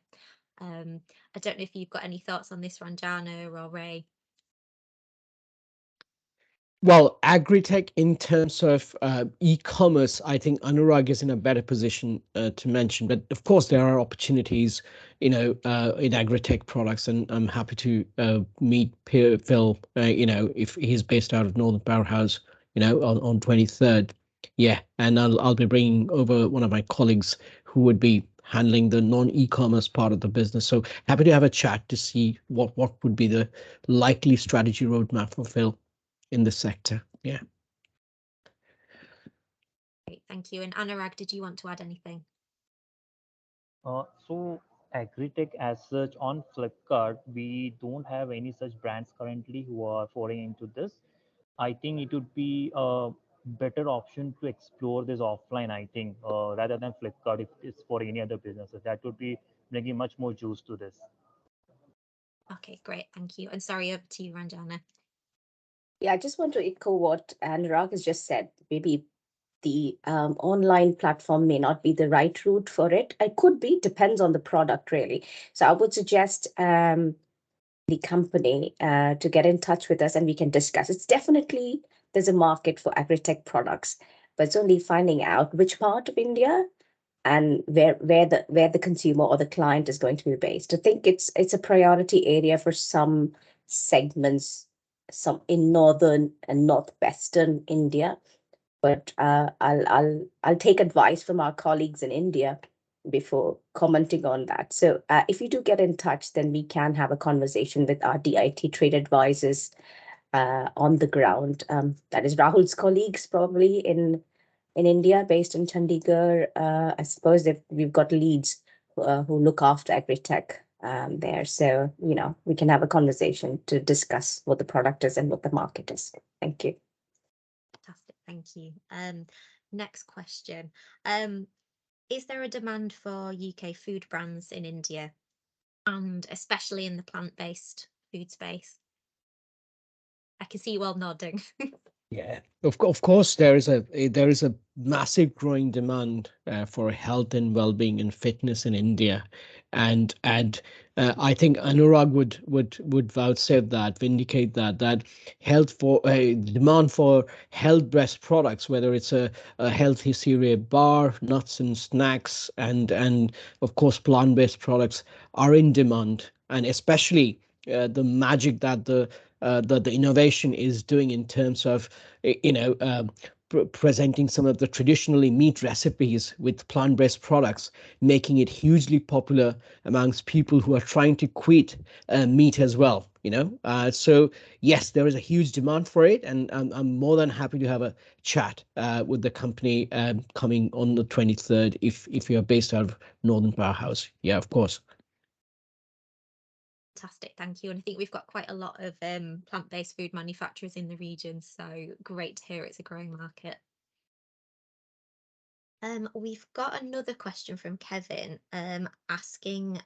I don't know if you've got any thoughts on this, Ranjana or Ray. Well, agri-tech in terms of e-commerce, I think Anurag is in a better position to mention. But of course, there are opportunities, in agri-tech products, and I'm happy to meet Phil, if he's based out of Northern Powerhouse, on 23rd. Yeah, and I'll be bringing over one of my colleagues who would be handling the non-e-commerce part of the business. So happy to have a chat to see what would be the likely strategy roadmap for Phil in the sector. Yeah. Great, thank you. And Anurag, did you want to add anything? So agri-tech as such on Flipkart, we don't have any such brands currently who are foraying into this. I think it would be a better option to explore this offline, I think, rather than Flipkart if it's for any other businesses. That would be bringing much more juice to this. Okay, great, thank you. And sorry, over to you, Ranjana. Yeah, I just want to echo what Anurag has just said. Maybe the online platform may not be the right route for it. It could be, depends on the product really. So I would suggest the company to get in touch with us and we can discuss. It's definitely, there's a market for agri-tech products, but it's only finding out which part of India and where the consumer or the client is going to be based. I think it's a priority area for some segments, some in northern and northwestern India. But I'll take advice from our colleagues in India before commenting on that. So if you do get in touch, then we can have a conversation with our DIT trade advisors on the ground. That is Rahul's colleagues probably in India, based in Chandigarh. I suppose we've got Leeds who look after agri-tech there. So, we can have a conversation to discuss what the product is and what the market is. Thank you. Fantastic, thank you. Next question. Is there a demand for UK food brands in India, and especially in the plant-based food space? I can see you all nodding. Yeah, of course, there is a massive growing demand for health and well-being and fitness in India, and I think Anurag would vouchsafe that, vindicate that health for demand for health-based products, whether it's a healthy cereal bar, nuts and snacks, and of course plant-based products are in demand, and especially the magic that the the innovation is doing in terms of, presenting some of the traditionally meat recipes with plant-based products, making it hugely popular amongst people who are trying to quit meat as well. So yes, there is a huge demand for it, and I'm more than happy to have a chat with the company coming on the 23rd if you're based out of Northern Powerhouse. Yeah, of course. Fantastic, thank you. And I think we've got quite a lot of plant-based food manufacturers in the region, so great to hear it's a growing market. We've got another question from Kevin asking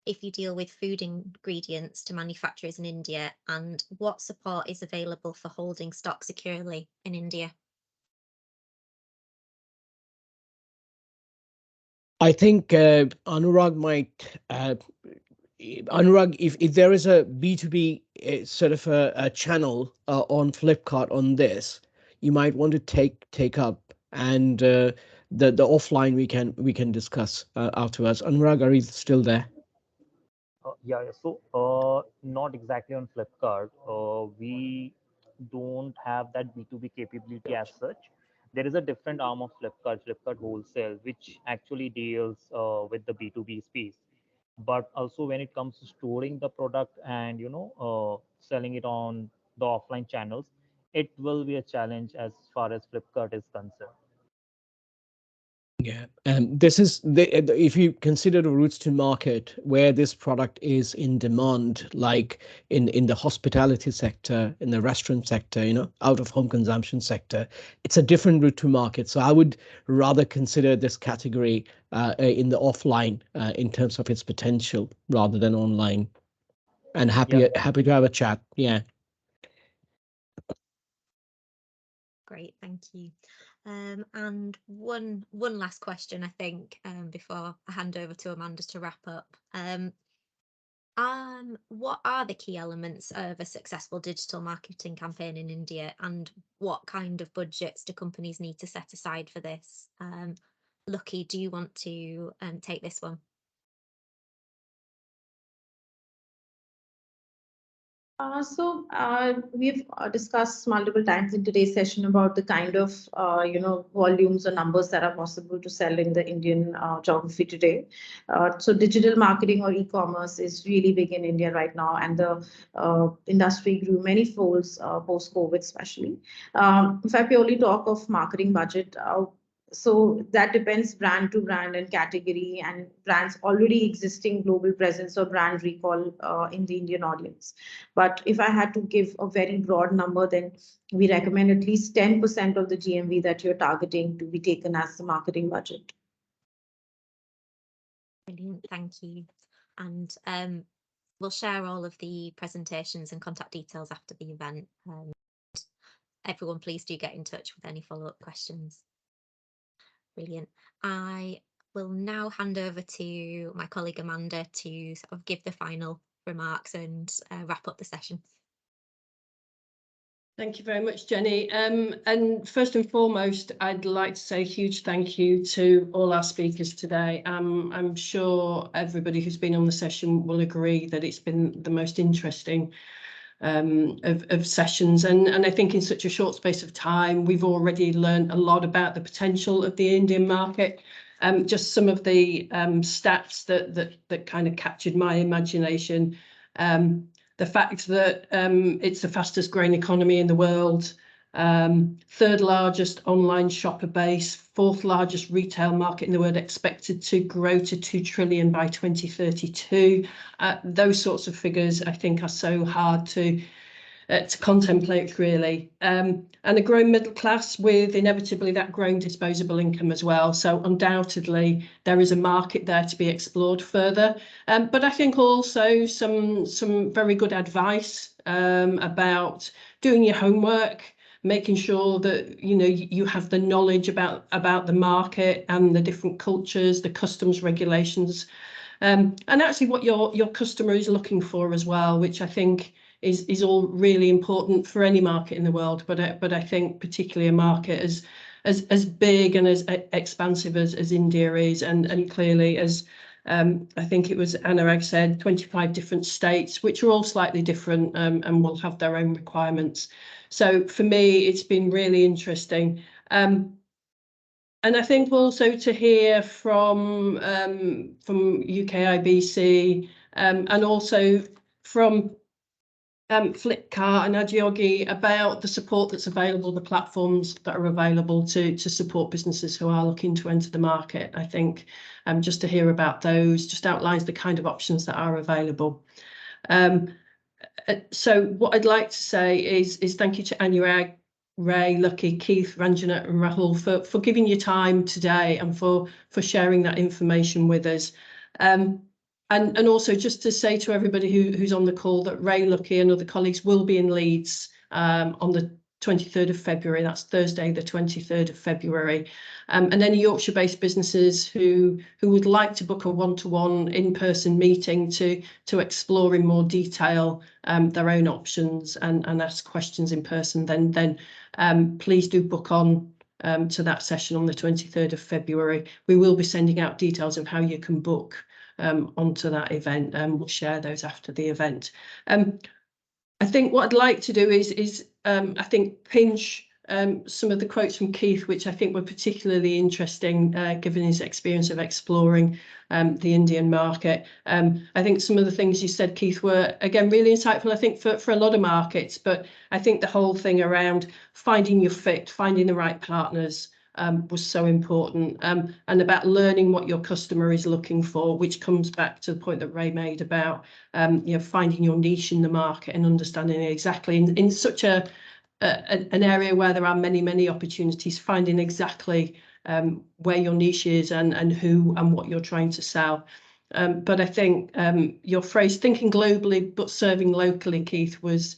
if you deal with food ingredients to manufacturers in India, and what support is available for holding stock securely in India? I think Anurag might. Anurag, if there is a B2B sort of a channel on Flipkart on this, you might want to take up, and the offline we can discuss afterwards. Anurag, are you still there? Yeah, so not exactly on Flipkart. We don't have that B2B capability as such. There is a different arm of Flipkart, Flipkart Wholesale, which actually deals with the B2B space. But also when it comes to storing the product and selling it on the offline channels, it will be a challenge as far as Flipkart is concerned. Yeah, and this is if you consider the routes to market where this product is in demand, like in the hospitality sector, in the restaurant sector, out of home consumption sector, it's a different route to market. So I would rather consider this category in the offline in terms of its potential rather than online. And happy to have a chat. Yeah. Great, thank you. And one last question, I think, before I hand over to Amanda to wrap up. What are the key elements of a successful digital marketing campaign in India, and what kind of budgets do companies need to set aside for this? Lucky, do you want to take this one? We've discussed multiple times in today's session about the kind of volumes or numbers that are possible to sell in the Indian geography today. So digital marketing or e-commerce is really big in India right now, and the industry grew many folds post-COVID, especially. If I purely talk of marketing budget, so that depends brand to brand and category, and brands already existing global presence or brand recall in the Indian audience. But if I had to give a very broad number, then we recommend at least 10% of the GMV that you're targeting to be taken as the marketing budget. Brilliant, thank you. And we'll share all of the presentations and contact details after the event. Everyone, please do get in touch with any follow-up questions. Brilliant. I will now hand over to my colleague Amanda to sort of give the final remarks and wrap up the session. Thank you very much, Jenny. And first and foremost, I'd like to say a huge thank you to all our speakers today. I'm sure everybody who's been on the session will agree that it's been the most interesting of sessions, and I think in such a short space of time we've already learned a lot about the potential of the Indian market. Just some of the stats that kind of captured my imagination. The fact that it's the fastest growing economy in the world, third largest online shopper base, fourth largest retail market in the world, expected to grow to 2 trillion by 2032. Those sorts of figures, I think, are so hard to contemplate, really. And a growing middle class with inevitably that growing disposable income as well. So undoubtedly there is a market there to be explored further. But I think also some very good advice about doing your homework, making sure that you have the knowledge about the market and the different cultures, the customs regulations, and actually what your customer is looking for as well, which I think is all really important for any market in the world, but I think particularly a market as big and as expansive as India is, and clearly as I think it was Anurag said 25 different states, which are all slightly different and will have their own requirements. So for me, it's been really interesting. And I think also to hear from UKIBC and also from Flipkart and Adyogi about the support that's available, the platforms that are available to support businesses who are looking to enter the market. I think just to hear about those just outlines the kind of options that are available. So what I'd like to say is thank you to Anurag, Ray, Lucky, Keith, Ranjana and Rahul for giving your time today and for sharing that information with us. And also just to say to everybody who's on the call that Ray, Lucky and other colleagues will be in Leeds on the 23rd of February. That's Thursday, the 23rd of February. And any Yorkshire-based businesses who would like to book a one-to-one in-person meeting to explore in more detail their own options and ask questions in person, then please do book on to that session on the 23rd of February. We will be sending out details of how you can book onto that event, and we'll share those after the event. I think what I'd like to do is I think pinch some of the quotes from Keith, which I think were particularly interesting, given his experience of exploring the Indian market. I think some of the things you said, Keith, were, again, really insightful, I think, for a lot of markets. But I think the whole thing around finding your fit, finding the right partners, was so important, and about learning what your customer is looking for, which comes back to the point that Ray made about finding your niche in the market and understanding exactly in such an area where there are many opportunities, finding exactly where your niche is and who and what you're trying to sell. But I think your phrase "thinking globally but serving locally," Keith, was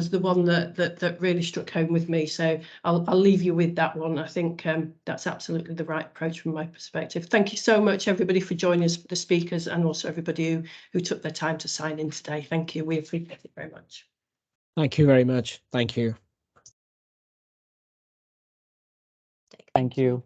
the one that really struck home with me. So I'll leave you with that one. I think that's absolutely the right approach from my perspective. Thank you so much, everybody, for joining us, the speakers, and also everybody who took their time to sign in today. Thank you. We appreciate it very much. Thank you very much. Thank you. Thank you.